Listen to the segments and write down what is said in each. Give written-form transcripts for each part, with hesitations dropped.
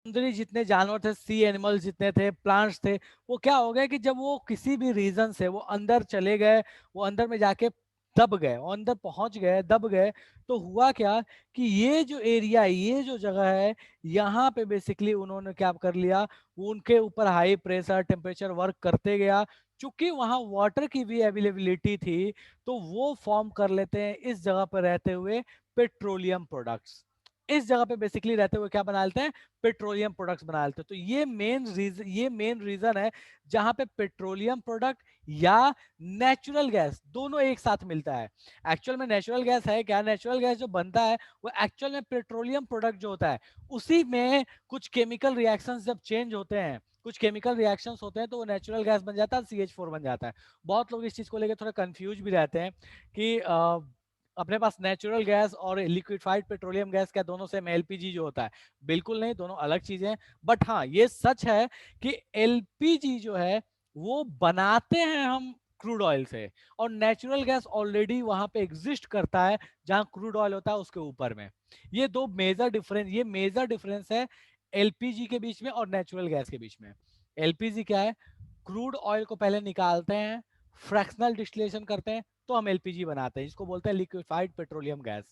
समुद्री जितने जानवर थे, सी एनिमल्स जितने थे, प्लांट्स थे, वो क्या हो गया कि जब वो किसी भी रीजन से वो अंदर चले गए, वो अंदर में जाके दब गए और अंदर पहुंच गए, दब गए, तो हुआ क्या कि ये जो एरिया, ये जो जगह है, यहाँ पे बेसिकली उन्होंने क्या कर लिया, वो उनके ऊपर हाई प्रेशर टेम्परेचर वर्क करते गया। चूंकि वहां वाटर की भी अवेलेबिलिटी थी, तो वो फॉर्म कर लेते हैं इस जगह पर रहते हुए पेट्रोलियम प्रोडक्ट्स। इस जगह पे बेसिकली रहते हुए क्या बना लेते हैं, पेट्रोलियम प्रोडक्ट्स बना लेते हैं। तो ये मेन रीजन है जहां पे पेट्रोलियम प्रोडक्ट या नेचुरल गैस दोनों एक साथ मिलता है। एक्चुअल में नेचुरल गैस है क्या, नेचुरल गैस जो बनता है वो एक्चुअल में पेट्रोलियम प्रोडक्ट जो होता है, उसी में कुछ केमिकल रिएक्शंस जब चेंज होते हैं, कुछ केमिकल रिएक्शंस होते हैं, तो वो नेचुरल गैस बन जाता है, CH4 बन जाता है। बहुत लोग इस चीज को लेकर थोड़ा कंफ्यूज भी रहते हैं कि अपने पास नेचुरल गैस और लिक्विफाइड पेट्रोलियम गैस क्या दोनों सेम, एलपीजी जो होता है, बिल्कुल नहीं, दोनों अलग चीजें हैं। बट हाँ, ये सच है कि एलपीजी जो है वो बनाते हैं हम क्रूड ऑयल से, और नेचुरल गैस ऑलरेडी वहां पे एग्जिस्ट करता है जहां क्रूड ऑयल होता है उसके ऊपर में। ये मेजर डिफरेंस है एलपीजी के बीच में और नेचुरल गैस के बीच में। एलपीजी क्या है, क्रूड ऑयल को पहले निकालते हैं, फ्रैक्शनल डिस्टिलेशन करते हैं, तो हम एलपीजी बनाते हैं, जिसको बोलते हैं लिक्विफाइड पेट्रोलियम गैस।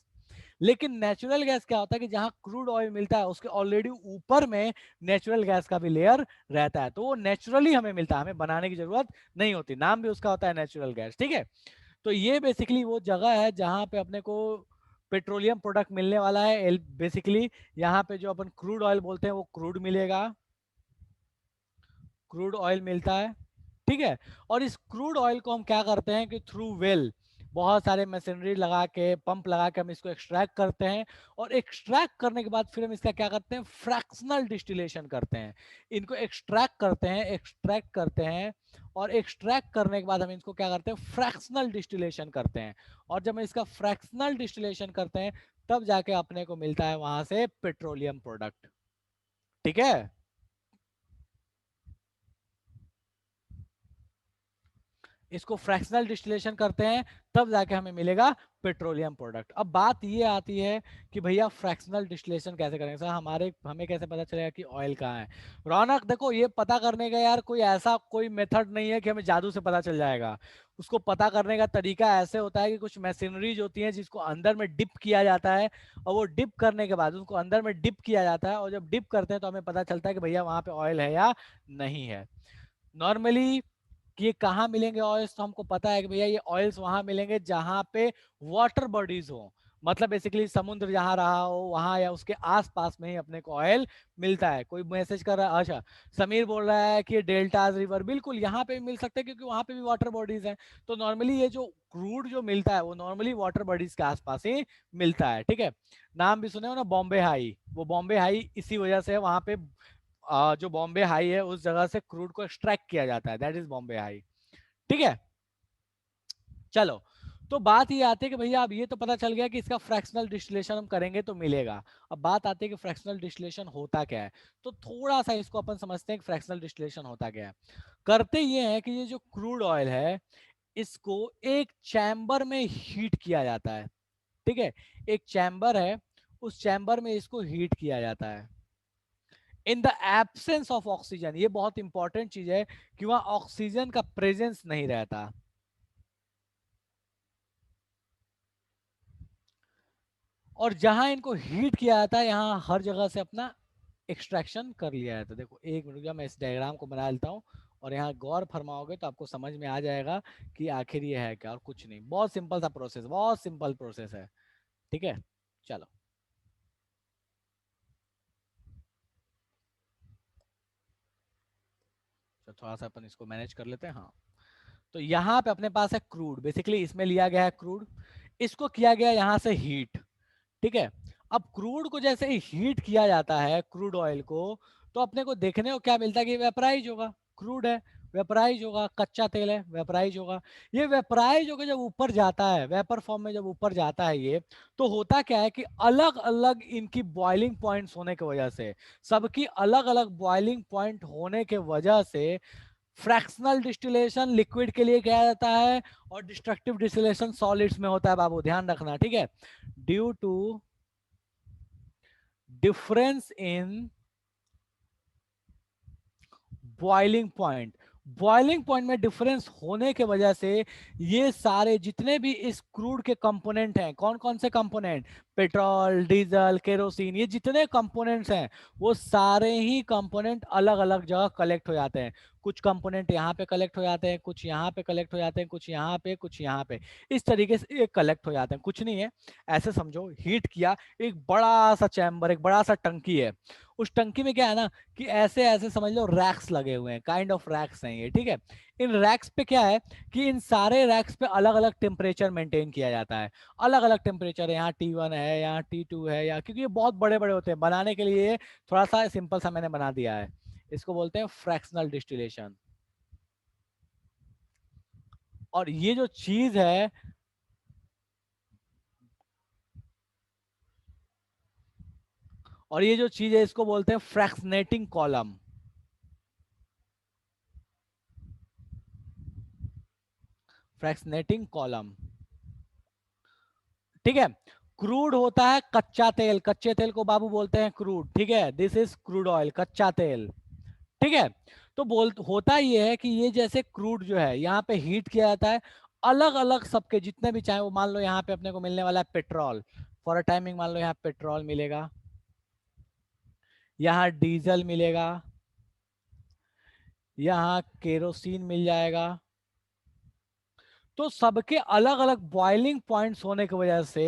लेकिन नेचुरल गैस क्या होता है कि जहां क्रूड ऑयल मिलता है उसके ऑलरेडी ऊपर में नेचुरल गैस का भी लेयर रहता है, तो वो नेचुरली हमें मिलता है, हमें बनाने की जरूरत नहीं होती, नाम भी उसका होता है नेचुरल गैस। ठीक है, तो ये बेसिकली वो जगह है जहां पे अपने को पेट्रोलियम प्रोडक्ट मिलने वाला है। बेसिकली यहाँ पे जो अपन क्रूड ऑयल बोलते हैं वो क्रूड मिलेगा, क्रूड ऑयल मिलता है। ठीक है, और इस क्रूड ऑयल को हम क्या करते हैं कि थ्रू वेल, बहुत सारे मशीनरी लगा के, पंप लगा के हम इसको एक्सट्रैक्ट करते हैं, और एक्सट्रैक्ट करने के बाद फिर हम इसका क्या करते हैं, फ्रैक्शनल डिस्टिलेशन करते हैं। इनको एक्सट्रैक्ट करते हैं, और एक्सट्रैक्ट करने के बाद हम इसको क्या करते हैं, फ्रैक्शनल डिस्टिलेशन करते हैं। और जब हम इसका फ्रैक्शनल डिस्टिलेशन करते हैं, तब जाके अपने को मिलता है वहां से पेट्रोलियम प्रोडक्ट। ठीक है, इसको फ्रैक्शनल डिस्टिलेशन करते हैं, तब जाके हमें मिलेगा पेट्रोलियम प्रोडक्ट। अब बात ये आती है कि भैया फ्रैक्शनल डिस्टिलेशन कैसे करेंगे सर, हमें कैसे पता चलेगा कि ऑयल कहाँ है। रौनक देखो, ये पता करने का यार कोई ऐसा कोई मेथड नहीं है कि हमें जादू से पता चल जाएगा। उसको पता करने का तरीका ऐसे होता है कि कुछ मशीनरीज होती है जिसको अंदर में डिप किया जाता है, और वो डिप करने के बाद उसको अंदर में डिप किया जाता है, और जब डिप करते हैं तो हमें पता चलता है कि भैया वहां पे ऑयल है या नहीं है। नॉर्मली कि ये कहाँ मिलेंगे ऑयल्स, तो हमको पता है कि भैया ये ऑयल्स वहां मिलेंगे जहां पे वाटर बॉडीज हो, मतलब बेसिकली समुद्र जहां रहा हो वहां या उसके आसपास में ही अपने को ऑयल मिलता है। कोई मैसेज कर रहा है, अच्छा समीर बोल रहा है कि डेल्टाज रिवर, बिल्कुल यहाँ पे भी मिल सकते हैं क्योंकि वहां पे भी वाटर बॉडीज हैं। तो नॉर्मली ये जो क्रूड जो मिलता है वो नॉर्मली वाटर बॉडीज के आसपास ही मिलता है। ठीक है, नाम भी सुने हो ना बॉम्बे हाई, वो बॉम्बे हाई इसी वजह से वहां पे जो बॉम्बे हाई है उस जगह से क्रूड को एक्सट्रैक्ट किया जाता है, दैट इज बॉम्बे हाई। ठीक है, चलो, तो बात ये आती है कि भैया अब ये तो पता चल गया कि इसका फ्रैक्शनल डिस्टिलेशन हम करेंगे तो मिलेगा। अब बात आती है कि फ्रैक्शनल डिस्टिलेशन होता क्या है, तो थोड़ा सा इसको अपन समझते हैं कि फ्रैक्शनल डिस्टिलेशन होता क्या है। करते ये है कि ये जो क्रूड ऑयल है इसको एक चैम्बर में हीट किया जाता है। ठीक है, एक चैम्बर है, उस चैम्बर में इसको हीट किया जाता है in the absence of oxygen. ये बहुत इंपॉर्टेंट चीज है कि वहां ऑक्सीजन का प्रेजेंस नहीं रहता। और जहां इनको हीट किया जाता है यहाँ हर जगह से अपना एक्सट्रैक्शन कर लिया जाता है। देखो एक मिनट, मैं इस डायग्राम को बना लेता हूँ, और यहाँ गौर फरमाओगे तो आपको समझ में आ जाएगा कि आखिर ये है क्या, और कुछ नहीं, बहुत सिंपल सा प्रोसेस, बहुत सिंपल प्रोसेस है। ठीक है, चलो, तो थोड़ा सा अपन इसको मैनेज कर लेते हैं। हाँ, तो यहाँ पे अपने पास है क्रूड, बेसिकली इसमें लिया गया है क्रूड, इसको किया गया यहाँ से हीट। ठीक है, अब क्रूड को जैसे ही हीट किया जाता है, क्रूड ऑयल को, तो अपने को देखने को क्या मिलता है कि वेपराइज होगा, क्रूड है, वेपराइज होगा, कच्चा तेल है, वेपराइज होगा। ये वेपराइज होकर जब ऊपर जाता है, वेपर फॉर्म में जब ऊपर जाता है ये, तो होता क्या है कि अलग अलग इनकी बॉइलिंग पॉइंट्स होने की वजह से, सबकी अलग अलग बॉइलिंग पॉइंट होने के वजह से फ्रैक्शनल डिस्टिलेशन लिक्विड के लिए किया जाता है, और डिस्ट्रक्टिव डिस्टिलेशन सॉलिड्स में होता है। बाबू ध्यान रखना, ठीक है, due to difference in boiling point. Boiling point में डिफरेंस होने के वजह से ये सारे जितने भी इस क्रूड के कंपोनेंट हैं, कौन कौन से कंपोनेंट, पेट्रोल, डीजल, केरोसिन, ये जितने कंपोनेंट्स हैं वो सारे ही कंपोनेंट अलग अलग जगह कलेक्ट हो जाते हैं। कुछ कंपोनेंट यहाँ पे कलेक्ट हो जाते हैं, कुछ यहाँ पे कलेक्ट हो जाते हैं, कुछ यहाँ पे, कुछ यहाँ पे, इस तरीके से ये कलेक्ट हो जाते हैं। कुछ नहीं है, ऐसे समझो हीट किया, एक बड़ा सा चैम्बर, एक बड़ा सा टंकी है, उस टंकी में क्या है ना कि ऐसे ऐसे समझ लो रैक्स लगे हुए हैं, काइंड ऑफ रैक्स हैं ये, ठीक है। इन रैक्स पे क्या है कि इन सारे रैक्स पे अलग अलग टेम्परेचर मेंटेन किया जाता है। अलग अलग टेम्परेचर है, यहाँ T1 है, यहाँ T2 है, या क्योंकि ये बहुत बड़े बड़े होते हैं, बनाने के लिए थोड़ा सा सिंपल सा मैंने बना दिया है। इसको बोलते हैं फ्रैक्शनल डिस्टिलेशन। और ये जो चीज है, और ये जो चीज है इसको बोलते हैं फ्रैक्शनेटिंग कॉलम। फ्रैक्शनेटिंग कॉलम, ठीक है। क्रूड होता है कच्चा तेल, कच्चे तेल को बाबू बोलते हैं क्रूड, ठीक है। दिस इज क्रूड ऑयल, कच्चा तेल, ठीक है। तो बोल होता ये है कि ये जैसे क्रूड जो है यहाँ पे हीट किया जाता है, अलग अलग सबके जितने भी चाहे वो, मान लो यहाँ पे अपने को मिलने वाला है पेट्रोल, फॉर अ टाइमिंग मान लो यहाँ पेट्रोल मिलेगा, यहाँ डीजल मिलेगा, यहाँ केरोसिन मिल जाएगा। तो सबके अलग अलग बॉइलिंग पॉइंट्स होने की वजह से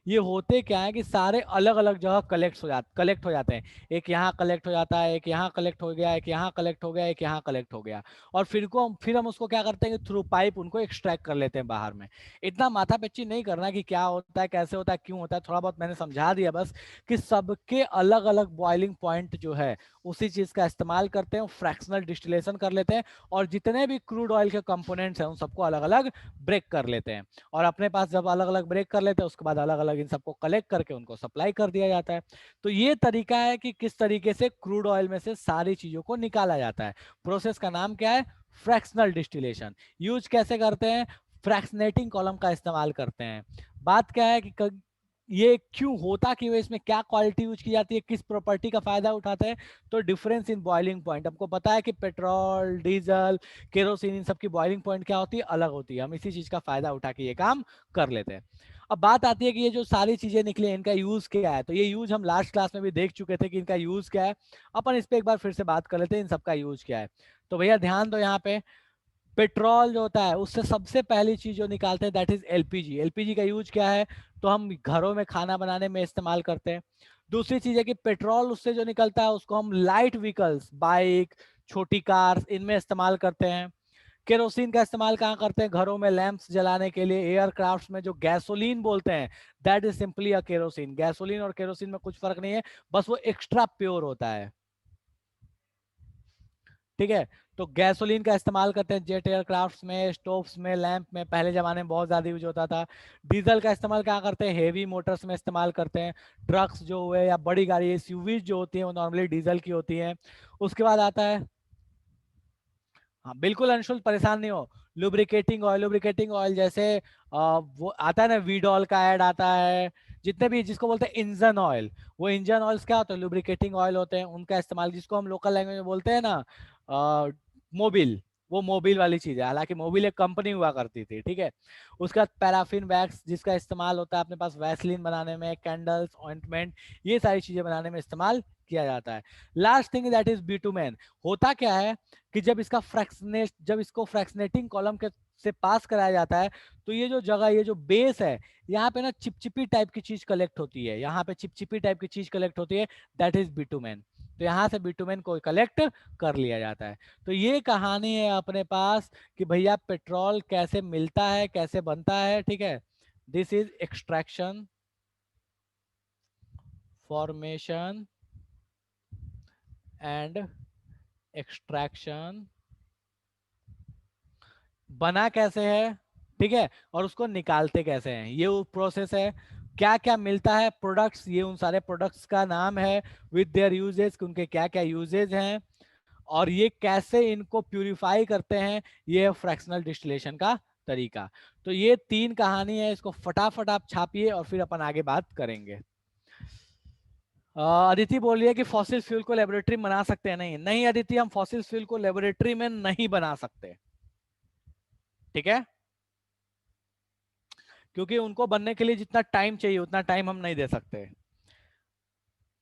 ये होते क्या है कि सारे अलग अलग जगह कलेक्ट हो जाते हैं। एक यहाँ कलेक्ट हो जाता है, एक यहाँ कलेक्ट हो गया, एक यहाँ कलेक्ट हो गया, एक यहाँ कलेक्ट हो गया, और फिर हम उसको क्या करते हैं कि थ्रू पाइप उनको एक्सट्रैक्ट कर लेते हैं बाहर में। इतना माथापच्ची नहीं करना कि क्या होता है, कैसे होता है, क्यों होता है, थोड़ा बहुत मैंने समझा दिया बस, कि सबके अलग अलग बॉइलिंग पॉइंट जो है उसी चीज का इस्तेमाल करते हैं, फ्रैक्शनल डिस्टिलेशन कर लेते हैं, और जितने भी क्रूड ऑयल के कंपोनेंट्स हैं उन सबको अलग अलग ब्रेक कर लेते हैं। और अपने पास जब अलग अलग ब्रेक कर लेते हैं उसके बाद अलग अलग इन सबको कलेक्ट करके उनको सप्लाई कर दिया जाता है। तो ये तरीका है कि किस तरीके से क्रूड ऑयल में से सारी चीजों को निकाला जाता है। प्रोसेस का नाम क्या है? Fractional distillation. यूज कैसे करते हैं? फ्रैक्शनेटिंग कॉलम का इस्तेमाल करते हैं। बात क्या है कि ये क्यों होता, कि इसमें क्या क्वालिटी यूज की जाती है, किस प्रॉपर्टी का फायदा उठाते हैं? तो डिफरेंस इन बॉइलिंग पॉइंट, हमको पता है कि पेट्रोल, डीजल, केरोसिन, इन सब की बॉइलिंग पॉइंट क्या होती है, अलग होती है। हम इसी चीज का फायदा उठा के ये काम कर लेते हैं। अब बात आती है कि ये जो सारी चीजें निकली इनका यूज क्या है। तो ये यूज हम लास्ट क्लास में भी देख चुके थे कि इनका यूज क्या है। अपन इस पे एक बार फिर से बात कर लेते हैं, इन सबका यूज क्या है। तो भैया ध्यान दो, यहाँ पे पेट्रोल जो होता है उससे सबसे पहली चीज जो निकालते हैं दैट इज एलपीजी। एलपीजी का यूज क्या है? तो हम घरों में खाना बनाने में इस्तेमाल करते हैं। दूसरी चीज है कि पेट्रोल उससे जो निकलता है उसको हम लाइट व्हीकल्स, बाइक, छोटी कार, इनमें इस्तेमाल करते हैं। केरोसिन का इस्तेमाल कहाँ करते हैं? घरों में लैंप्स जलाने के लिए। एयरक्राफ्ट में जो गैसोलीन बोलते हैं that is simply a kerosene. Gasoline और केरोसिन में कुछ फर्क नहीं है, बस वो एक्स्ट्रा प्योर होता है, ठीक है। तो गैसोलीन का इस्तेमाल करते हैं जेट एयरक्राफ्ट्स में, स्टोव्स में, लैंप में, पहले जमाने में बहुत ज्यादा यूज होता था। डीजल का इस्तेमाल क्या करते हैं? हेवी मोटर्स में इस्तेमाल करते हैं। ट्रक्स जो हुए या बड़ी गाड़ी एसयूवीज जो होती हैं वो नॉर्मली डीजल की होती हैं। उसके बाद आता है, हाँ बिल्कुल अंशुल, परेशान नहीं हो। लुब्रिकेटिंग ऑयल, लुब्रिकेटिंग ऑयल जैसे वो आता है ना, वीडॉल का ऐड आता है, जितने भी जिसको बोलते हैं इंजन ऑयल, वो इंजन ऑयल्स क्या होते हैं? लुब्रिकेटिंग ऑयल होते हैं। उनका इस्तेमाल, जिसको हम लोकल लैंग्वेज में बोलते हैं ना मोबिल, वो मोबिल वाली चीज है। हालांकि मोबिल एक कंपनी हुआ करती थी, ठीक है। उसका पैराफिन वैक्स जिसका इस्तेमाल होता है अपने पास वैसलीन बनाने में, कैंडल्स, ऑइंटमेंट, ये सारी चीजें बनाने में इस्तेमाल किया जाता है। Last thing that is bitumen. होता क्या है कि जब इसको फ्रैक्शनेटिंग कॉलम के से पास कराया जाता है, तो ये जो जगह, ये जो बेस है, यहाँ पे ना चिपचिपी टाइप की चीज कलेक्ट होती है, यहाँ पे चिपचिपी टाइप की चीज कलेक्ट होती है, दैट इज बिटुमेन। तो यहाँ से बिटुमेन को कलेक्ट कर लिया जाता है। तो ये कहानी है अपने पास कि भैया पेट्रोल कैसे मिलता है, कैसे बनता है, ठीक है। This is extraction, formation and extraction. बना कैसे है, ठीक है, और उसको निकालते कैसे हैं, ये वो प्रोसेस है। क्या क्या मिलता है प्रोडक्ट्स, ये उन सारे प्रोडक्ट्स का नाम है विद देयर यूजेस, उनके क्या क्या यूजेज हैं, और ये कैसे इनको प्यूरिफाई करते हैं, ये है फ्रैक्शनल डिस्टिलेशन का तरीका। तो ये तीन कहानी है, इसको फटाफट आप छापिए और फिर अपन आगे बात करेंगे। अदिति बोल रही है कि फॉसिल फ्यूल को लेबोरेटरी में बना सकते हैं। नहीं नहीं अदिति, हम फॉसिल फ्यूल को लेबोरेटरी में नहीं बना सकते, ठीक है, क्योंकि उनको बनने के लिए जितना टाइम चाहिए उतना टाइम हम नहीं दे सकते।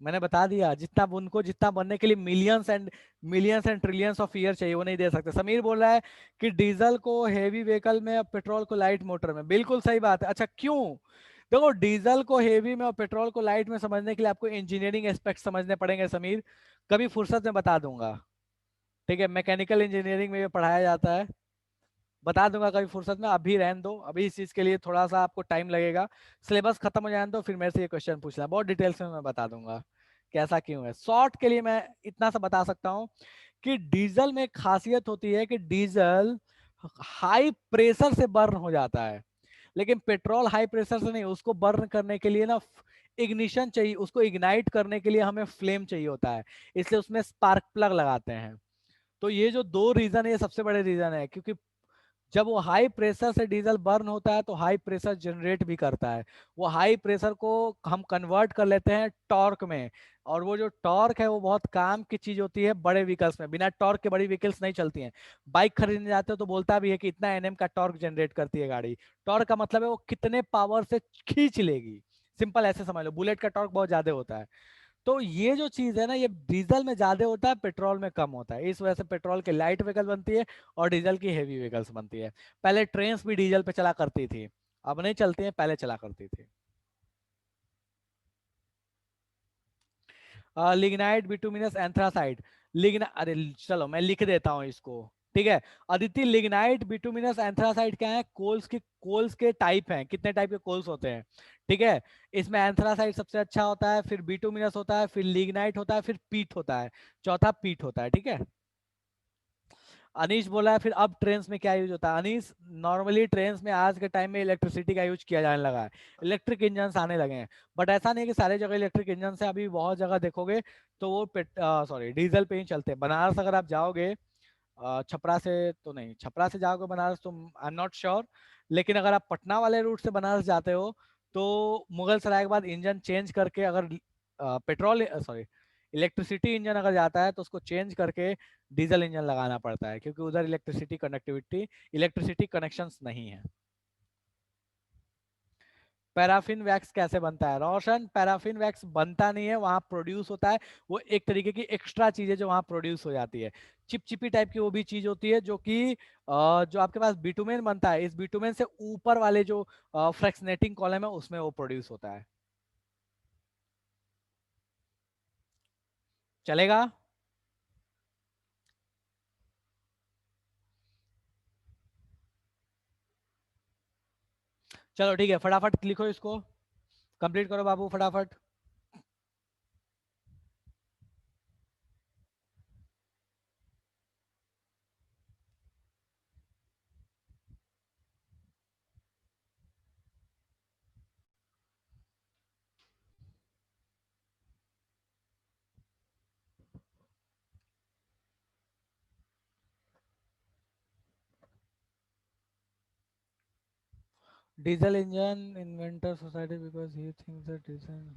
मैंने बता दिया, जितना उनको जितना बनने के लिए millions and trillions of year चाहिए वो नहीं दे सकते। समीर बोल रहा है कि डीजल को हेवी व्हीकल में और पेट्रोल को लाइट मोटर में। बिल्कुल सही बात है। अच्छा क्यों? देखो, डीजल को हेवी में और पेट्रोल को लाइट में समझने के लिए आपको इंजीनियरिंग एस्पेक्ट समझने पड़ेंगे समीर, कभी फुर्सत में बता दूंगा, ठीक है, मैकेनिकल इंजीनियरिंग में ये पढ़ाया जाता है, बता दूंगा कभी फुर्सत में। अभी रहने दो, अभी इस चीज के लिए थोड़ा सा आपको टाइम लगेगा, सिलेबस खत्म हो जाने दो, फिर मेरे से ये क्वेश्चन पूछना, बहुत डिटेल्स में मैं बता दूंगा कैसा क्यों है। शॉर्ट के लिए मैं इतना सा बता सकता हूँ कि डीजल में एक खासियत होती है कि डीजल हाई प्रेशर से बर्न हो जाता है, लेकिन पेट्रोल हाई प्रेशर से नहीं, उसको बर्न करने के लिए ना इग्निशन चाहिए, उसको इग्नाइट करने के लिए हमें फ्लेम चाहिए होता है, इसलिए उसमें स्पार्क प्लग लगाते हैं। तो ये जो दो रीजन है, ये सबसे बड़े रीजन है, क्योंकि जब वो हाई प्रेशर से डीजल बर्न होता है तो हाई प्रेशर जनरेट भी करता है, वो हाई प्रेशर को हम कन्वर्ट कर लेते हैं टॉर्क में, और वो जो टॉर्क है वो बहुत काम की चीज होती है बड़े व्हीकल्स में, बिना टॉर्क के बड़ी व्हीकल्स नहीं चलती हैं। बाइक खरीदने जाते हो तो बोलता भी है कि इतना एनएम का टॉर्क जनरेट करती है गाड़ी, टॉर्क का मतलब है वो कितने पावर से खींच लेगी, सिंपल ऐसे समझ लो, बुलेट का टॉर्क बहुत ज्यादा होता है। तो ये जो चीज है ना, ये डीजल में ज्यादा होता है, पेट्रोल में कम होता है, इस वजह से पेट्रोल की लाइट व्हीकल बनती है और डीजल की हेवी व्हीकल्स बनती है। पहले ट्रेन भी डीजल पे चला करती थी, अब नहीं चलती हैं, पहले चला करती थी। Lignite, bituminous, एंथ्रासाइड। लिग्ना अरे चलो मैं लिख देता हूँ इसको, ठीक है। अदिति, लिग्नाइट, बिटुमिनस, एंथ्रासाइड क्या है? कोल्स के टाइप हैं, कितने टाइप के कोल्स होते हैं, ठीक है। इसमें एंथ्रासाइड सबसे अच्छा होता है, फिर बिटुमिनस होता है, फिर लिग्नाइट होता है, फिर पीट होता है, चौथा पीट होता है, ठीक है। अनीश बोला है फिर अब ट्रेन्स में क्या यूज होता है। अनीश, नॉर्मली ट्रेन्स में आज के टाइम में इलेक्ट्रिसिटी का यूज किया जाने लगा है, इलेक्ट्रिक इंजन आने लगे हैं, बट ऐसा नहीं है कि सारे जगह इलेक्ट्रिक इंजन है, अभी बहुत जगह देखोगे तो वो सॉरी डीजल पे ही चलते हैं। बनारस अगर आप जाओगे, छपरा से तो नहीं, छपरा से जाओगे बनारस तो आई एम नॉट श्योर, लेकिन अगर आप पटना वाले रूट से बनारस जाते हो तो मुगल सराय के बाद इंजन चेंज करके, अगर पेट्रोल सॉरी इलेक्ट्रिसिटी इंजन अगर जाता है तो उसको चेंज करके डीजल इंजन लगाना पड़ता है, क्योंकि उधर इलेक्ट्रिसिटी कनेक्शंस नहीं है। पैराफिन वैक्स कैसे बनता है रोशन? पैराफिन वैक्स बनता नहीं है, वहां प्रोड्यूस होता है, वो एक तरीके की एक्स्ट्रा चीज है जो वहां प्रोड्यूस हो जाती है, चिपचिपी टाइप की वो भी चीज होती है, जो कि जो आपके पास बिटुमेन बनता है, इस बिटुमेन से ऊपर वाले जो फ्रैक्शनेटिंग कॉलम है उसमें वो प्रोड्यूस होता है। चलेगा? चलो ठीक है, फटाफट लिखो इसको, कंप्लीट करो बाबू फटाफट। Diesel engine inventor society because he thinks that diesel.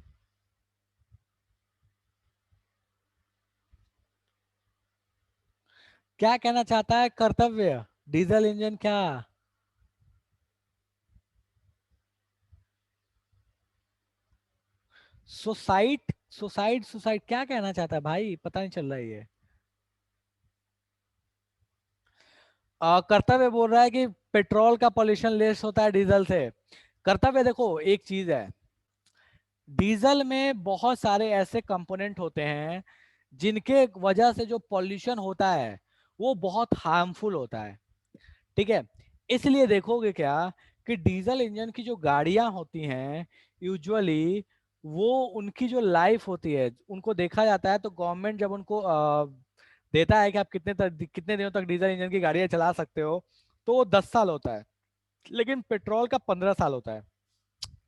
क्या कहना चाहता है कर्तव्य? डीजल इंजन क्या? सुसाइड क्या कहना चाहता है भाई, पता नहीं चल रहा है ये। कर्तव्य बोल रहा है कि पेट्रोल का पॉल्यूशन लेस होता है डीजल से। कर्तव्य देखो, एक चीज है, डीजल में बहुत सारे ऐसे कंपोनेंट होते हैं जिनके वजह से जो पॉल्यूशन होता है वो बहुत हार्मफुल होता है, ठीक है। इसलिए देखोगे क्या कि डीजल इंजन की जो गाड़ियां होती हैं, यूजुअली वो उनकी जो लाइफ होती है, उनको देखा जाता है तो गवर्नमेंट जब उनको देता है कि आप कितने दिनों तक डीजल इंजन की गाड़ियां चला सकते हो, तो वो 10 साल होता है, लेकिन पेट्रोल का 15 साल होता है।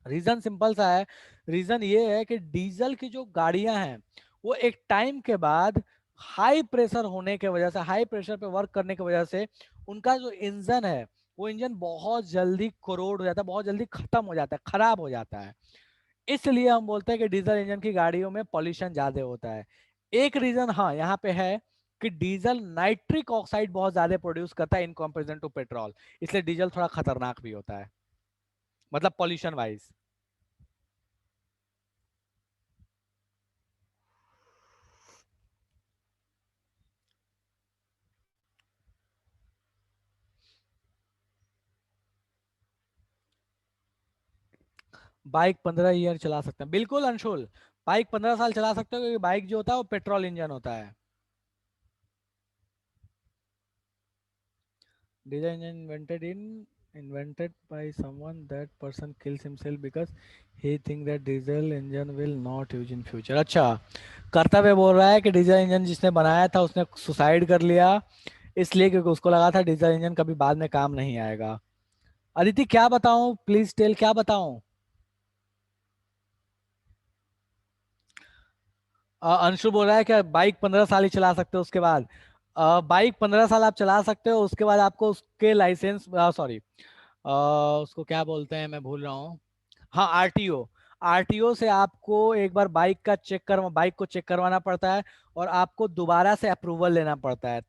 रीजन सिंपल सा है, रीजन ये है कि डीजल की जो गाड़ियां हैं वो एक टाइम के बाद हाई प्रेशर होने के वजह से, हाई प्रेशर पे वर्क करने की वजह से उनका जो इंजन है वो इंजन बहुत जल्दी कोरोड हो जाता है, बहुत जल्दी खत्म हो जाता है, खराब हो जाता है। इसलिए हम बोलते हैं कि डीजल इंजन की गाड़ियों में पॉल्यूशन ज्यादा होता है। एक रीजन हाँ यहाँ पे है कि डीजल नाइट्रिक ऑक्साइड बहुत ज्यादा प्रोड्यूस करता है इन कंपैरिजन टू पेट्रोल, इसलिए डीजल थोड़ा खतरनाक भी होता है, मतलब पॉल्यूशन वाइज। बाइक 15 ईयर चला सकते हैं, बिल्कुल अंशुल। बाइक 15 साल चला सकते हो, क्योंकि बाइक जो होता है वो पेट्रोल इंजन होता है। Diesel engine invented by someone, that person kills himself because he think that diesel engine will not use in future। अच्छा, कर्तव्य बोल रहा है कि डीजल इंजन जिसने बनाया था उसने सुसाइड कर लिया, इसलिए क्योंकि उसको लगा था डीजल इंजन कभी बाद में काम नहीं आएगा। अदिति क्या बताऊं, प्लीज टेल, क्या बताऊं? अंशु बोल रहा है कि बाइक 15 साल ही चला सकते हो उसके बाद। बाइक 15 साल आप चला सकते हो, उसके बाद आपको उसके लाइसेंस, सॉरी, उसको क्या बोलते हैं, मैं भूल रहा हूँ। हाँ, आरटीओ। आरटीओ से आपको एक बार बाइक को चेक करवाना पड़ता है, और आपको दोबारा से अप्रूवल लेना पड़ता है।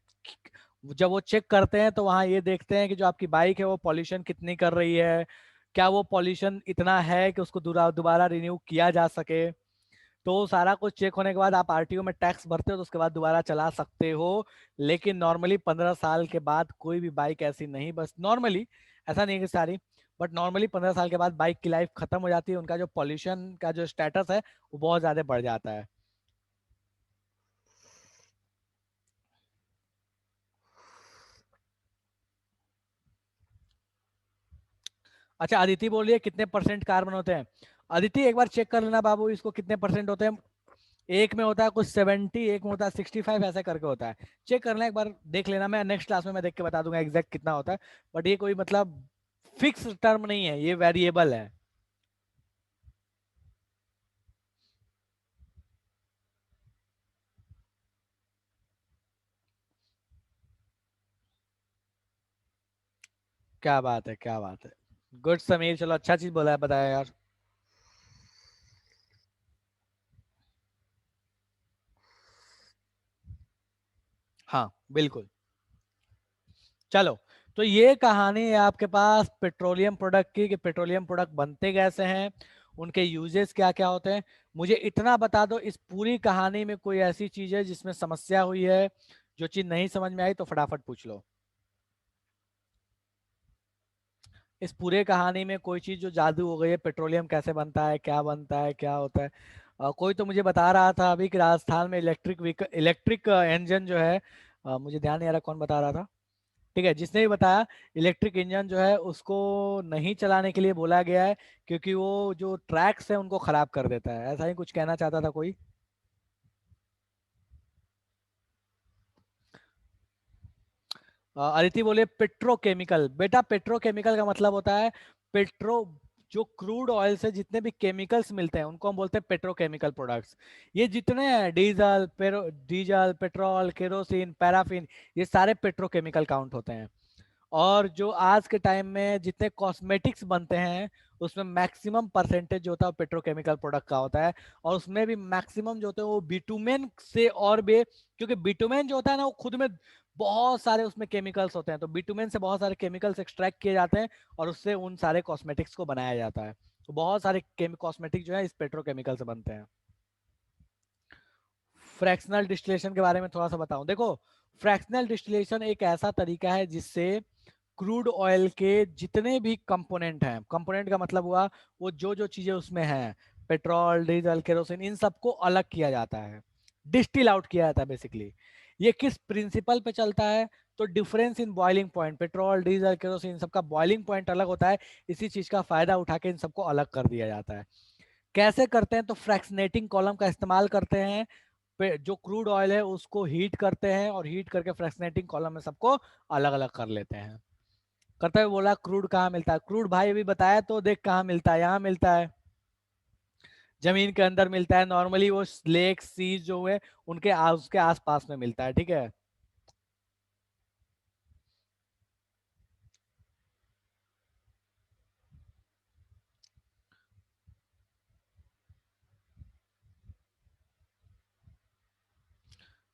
जब वो चेक करते हैं तो वहाँ ये देखते हैं कि जो आपकी बाइक है वो पॉल्यूशन कितनी कर रही है, क्या वो पॉल्यूशन इतना है कि उसको दोबारा रिन्यू किया जा सके। तो सारा कुछ चेक होने के बाद आप आरटीओ में टैक्स भरते हो, तो उसके बाद दोबारा चला सकते हो। लेकिन नॉर्मली 15 साल के बाद कोई भी बाइक ऐसी नहीं, बस नॉर्मली, ऐसा नहीं है कि सारी, बट नॉर्मली 15 साल के बाद बाइक की लाइफ खत्म हो जाती है, उनका जो पॉल्यूशन का जो स्टेटस है वो बहुत ज्यादा बढ़ जाता है। अच्छा, अदिति बोल रही है कितने परसेंट कार्बन होते हैं। अदिति एक बार चेक कर लेना बाबू, इसको कितने परसेंट होते हैं। एक में होता है कुछ 70, एक में होता है 65, ऐसे करके होता है। चेक करना, एक बार देख लेना, मैं नेक्स्ट क्लास में मैं देख के बता दूंगा एग्जैक्ट कितना होता है। बट ये कोई मतलब फिक्स टर्म नहीं है, ये वेरिएबल है। क्या बात है, क्या बात है। गुड समीर, चलो अच्छा चीज बोला है, बताया यार। हाँ बिल्कुल। चलो, तो ये कहानी है आपके पास पेट्रोलियम प्रोडक्ट की, कि पेट्रोलियम प्रोडक्ट बनते कैसे हैं, उनके यूजेस क्या क्या होते हैं। मुझे इतना बता दो, इस पूरी कहानी में कोई ऐसी चीज है जिसमें समस्या हुई है, जो चीज नहीं समझ में आई तो फटाफट पूछ लो। इस पूरे कहानी में कोई चीज जो जादू हो गई है, पेट्रोलियम कैसे बनता है, क्या बनता है, क्या होता है। कोई तो मुझे बता रहा था अभी कि राजस्थान में इलेक्ट्रिक इंजन जो है, मुझे ध्यान नहीं आ रहा कौन बता रहा था। ठीक है, जिसने भी बताया, इलेक्ट्रिक इंजन जो है उसको नहीं चलाने के लिए बोला गया है, क्योंकि वो जो ट्रैक्स है उनको खराब कर देता है, ऐसा ही कुछ कहना चाहता था कोई। अदिति बोले पेट्रोकेमिकल, बेटा पेट्रोकेमिकल का मतलब होता है पेट्रो, जो क्रूड ऑयल से जितने भी केमिकल्स मिलते हैं उनको हम बोलते हैं पेट्रोकेमिकल प्रोडक्ट्स। ये जितने हैं, डीजल, पेट्रोल, केरोसिन, पैराफिन, ये सारे पेट्रोकेमिकल काउंट होते हैं। और जो आज के टाइम में जितने कॉस्मेटिक्स बनते हैं, उसमें मैक्सिमम परसेंटेज जो होता है वो पेट्रोकेमिकल प्रोडक्ट का होता है। और उसमें भी मैक्सिमम जो होते हैं वो बिटुमेन से और भी, क्योंकि बिटुमेन जो होता है ना वो खुद में बहुत सारे उसमें केमिकल्स होते हैं, तो बिटुमेन से बहुत सारे केमिकल्स एक्सट्रैक्ट किए जाते हैं, और उससे उन सारे कॉस्मेटिक्स को बनाया जाता है। तो बहुत सारे कॉस्मेटिक जो है इस पेट्रोकेमिकल से बनते हैं। फ्रैक्शनल डिस्टिलेशन के बारे में थोड़ा सा बताऊं, देखो, फ्रैक्शनल डिस्टिलेशन एक ऐसा तरीका है जिससे क्रूड ऑयल के जितने भी कंपोनेंट हैं, कंपोनेंट का मतलब हुआ वो जो जो चीजें उसमें हैं, पेट्रोल, डीजल, केरोसिन, इन सबको अलग किया जाता है, डिस्टिल आउट किया जाता है बेसिकली। ये किस प्रिंसिपल पे चलता है, तो difference in boiling point, petrol, diesel, kerosene, इन सबका बॉइलिंग पॉइंट अलग होता है, इसी चीज का फायदा उठा के इन सबको अलग कर दिया जाता है। कैसे करते हैं, तो फ्रैक्शनेटिंग कॉलम का इस्तेमाल करते हैं, जो क्रूड ऑयल है उसको हीट करते हैं, और हीट करके फ्रैक्शनेटिंग कॉलम में सबको अलग अलग कर लेते हैं। करते हुए बोला क्रूड कहाँ मिलता है, क्रूड भाई अभी बताया तो, देख कहाँ मिलता है, यहाँ मिलता है, जमीन के अंदर मिलता है, नॉर्मली वो लेक सीज जो है उनके उसके आसपास में मिलता है, ठीक है।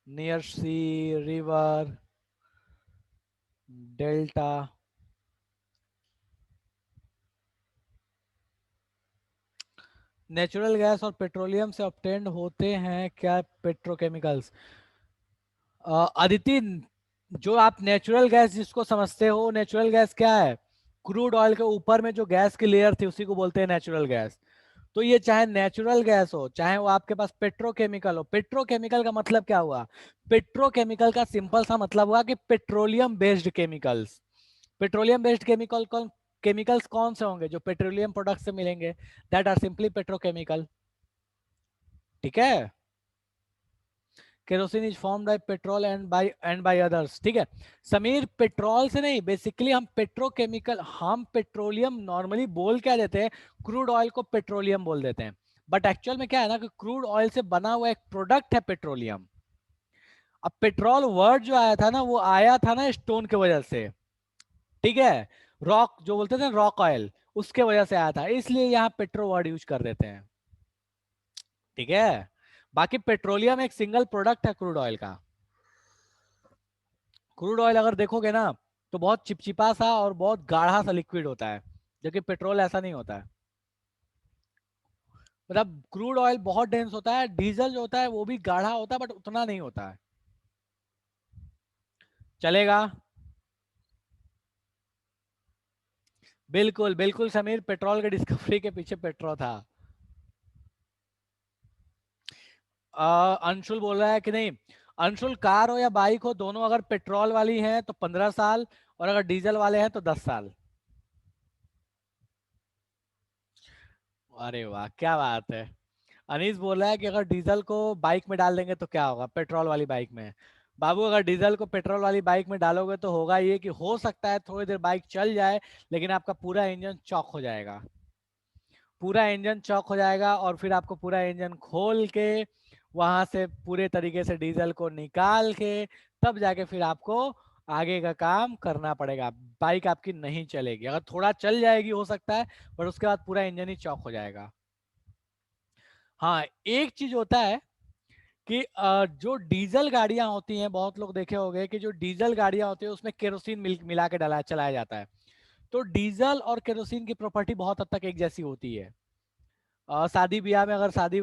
नियर सी, रिवर, डेल्टा। नेचुरल गैस और पेट्रोलियम से ऑब्टेन्ड होते हैं क्या पेट्रोकेमिकल्स? अदिति, जो आप नेचुरल गैस जिसको समझते हो, नेचुरल गैस क्या है? क्रूड ऑयल के ऊपर में जो गैस की लेयर थी उसी को बोलते हैं नेचुरल गैस। तो ये चाहे नेचुरल गैस हो, चाहे वो आपके पास पेट्रोकेमिकल हो। पेट्रोकेमिकल का मतलब क्या हुआ? पेट्रोकेमिकल का सिंपल सा मतलब हुआ कि petroleum based chemicals. Petroleum based chemicals कौन से होंगे? जो पेट्रोलियम प्रोडक्ट से मिलेंगे, दैट आर सिंपली पेट्रोकेमिकल। ठीक है। Kerosene is form by petrol and by others. ठीक है समीर, पेट्रोल से नहीं, बेसिकली हम पेट्रोकेमिकल, हम पेट्रोलियम नॉर्मली बोल क्या देते हैं, क्रूड ऑयल को पेट्रोलियम बोल देते हैं। बट एक्चुअल में क्या है ना कि क्रूड ऑयल से बना हुआ एक प्रोडक्ट है पेट्रोलियम। अब पेट्रोल वर्ड जो आया था ना, वो आया था ना स्टोन की वजह से। ठीक है, रॉक जो बोलते थे रॉक ऑयल, उसके वजह से आया था, इसलिए यहाँ पेट्रो वर्ड यूज कर देते हैं। ठीक है, बाकी पेट्रोलियम एक सिंगल प्रोडक्ट है क्रूड ऑयल का। क्रूड ऑयल अगर देखोगे ना तो बहुत चिपचिपा सा और बहुत गाढ़ा सा लिक्विड होता है, जबकि पेट्रोल ऐसा नहीं होता है। मतलब क्रूड ऑयल बहुत डेंस होता है, डीजल जो होता है वो भी गाढ़ा होता है बट उतना नहीं होता है। चलेगा? बिल्कुल बिल्कुल समीर, पेट्रोल के डिस्कवरी के पीछे पेट्रो था। अंशुल बोल रहा है कि नहीं, अंशुल कार हो या बाइक हो, दोनों अगर पेट्रोल वाली हैं तो 15 साल, और अगर डीजल वाले हैं तो 10 साल। अरे वाह, क्या बात है। अनीस बोल रहा है कि अगर डीजल को बाइक में डाल देंगे तो क्या होगा पेट्रोल वाली बाइक में? बाबू, अगर डीजल को पेट्रोल वाली बाइक में डालोगे तो होगा ये कि हो सकता है थोड़ी देर बाइक चल जाए, लेकिन आपका पूरा इंजन चॉक हो जाएगा। पूरा इंजन चॉक हो जाएगा और फिर आपको पूरा इंजन खोल के वहां से पूरे तरीके से डीजल को निकाल के तब जाके फिर आपको आगे का काम करना पड़ेगा। बाइक आपकी नहीं चलेगी, अगर थोड़ा चल जाएगी हो सकता है, पर उसके बाद पूरा इंजन ही चॉक हो जाएगा। हाँ, एक चीज होता है कि जो डीजल गाड़ियां होती हैं, बहुत लोग देखे होंगे कि जो डीजल गाड़ियां होती है उसमें केरोसिन मिला के डाला चलाया जाता है। तो डीजल और केरोसिन की प्रॉपर्टी बहुत हद तक एक जैसी होती है। शादी ब्याह में, अगर शादी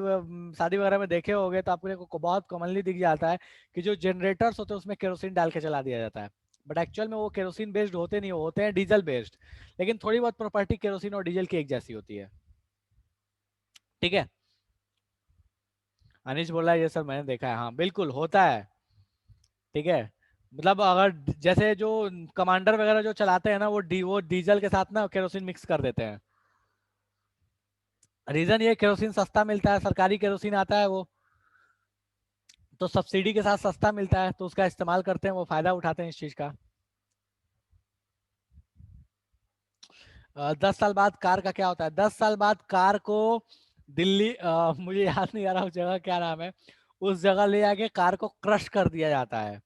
वगैरह में देखे होंगे तो आपको बहुत कॉमनली दिख जाता है कि जो जनरेटर्स होते हैं उसमें केरोसिन डाल के चला दिया जाता है। बट एक्चुअल में वो केरोसिन बेस्ड होते नहीं, वो होते हैं डीजल बेस्ड। लेकिन थोड़ी बहुत प्रॉपर्टी केरोसिन और डीजल की एक जैसी होती है। ठीक है, अनिश बोला ये सर मैंने देखा है, हाँ बिल्कुल होता है। ठीक है, मतलब अगर जैसे जो कमांडर वगैरह जो चलाते हैं ना, वो डीजल के साथ ना केरोसिन मिक्स कर देते हैं। रीजन ये, केरोसिन सस्ता मिलता है, सरकारी केरोसिन आता है वो, तो सब्सिडी के साथ सस्ता मिलता है तो उसका इस्तेमाल करते हैं, वो फायदा उठाते हैं इस चीज का। 10 साल बाद कार का क्या होता है? 10 साल बाद कार को दिल्ली, मुझे याद नहीं आ रहा उस जगह क्या नाम है, उस जगह ले आके कार को क्रश कर दिया जाता है,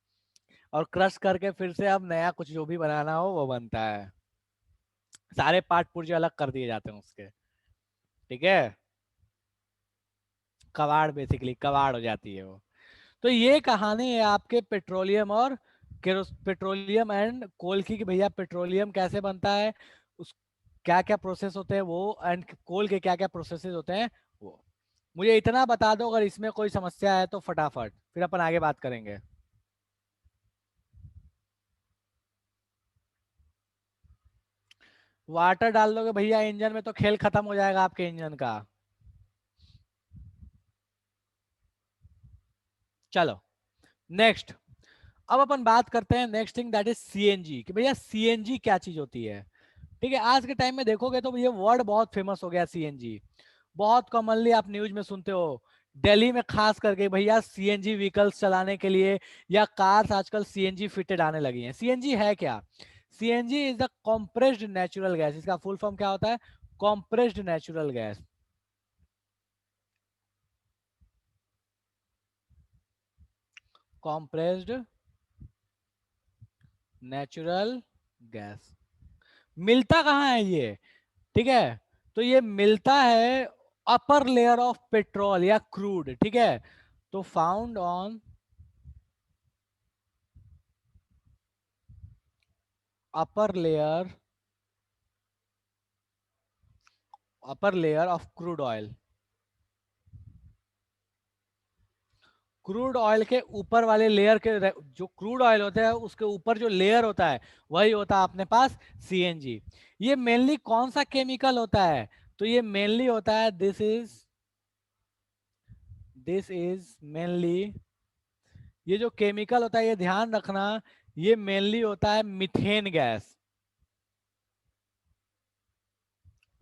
और क्रश करके फिर से अब नया कुछ जो भी बनाना हो वो बनता है। सारे पार्ट पुर्जे अलग कर दिए जाते हैं उसके। ठीक है, कबाड़, बेसिकली कबाड़ हो जाती है वो। तो ये कहानी है आपके पेट्रोलियम और पेट्रोलियम एंड कोल की, कि भैया पेट्रोलियम कैसे बनता है, उस क्या क्या प्रोसेस होते हैं वो, एंड कोल के क्या क्या प्रोसेसेस होते हैं वो। मुझे इतना बता दो, अगर इसमें कोई समस्या है तो फटाफट, फिर अपन आगे बात करेंगे। वाटर डाल दोगे भैया इंजन में तो खेल खत्म हो जाएगा आपके इंजन का। चलो नेक्स्ट, अब अपन बात करते हैं next thing, that is CNG, कि भैया सीएनजी क्या चीज होती है। ठीक है, आज के टाइम में देखोगे तो ये वर्ड बहुत फेमस हो गया सीएनजी। बहुत कॉमनली आप न्यूज में सुनते हो, दिल्ली में खास करके भैया सीएनजी व्हीकल्स चलाने के लिए, या कार्स आजकल सीएनजी फिटेड आने लगी हैं। सीएनजी है क्या? CNG is the compressed natural gas. इसका फुल फॉर्म क्या होता है? Compressed natural gas. Compressed natural gas. मिलता कहाँ है ये? ठीक है, तो ये मिलता है अपर लेयर ऑफ पेट्रोल या क्रूड। ठीक है, तो found on upper layer of crude oil. Crude oil के ऊपर वाले लेयर के जो क्रूड ऑयल होता है उसके ऊपर जो लेयर होता है वही होता है अपने पास सीएनजी। ये मेनली कौन सा केमिकल होता है? तो ये मेनली होता है दिस इज मेनली, ये जो केमिकल होता है ये ध्यान रखना, ये मेनली होता है मीथेन गैस।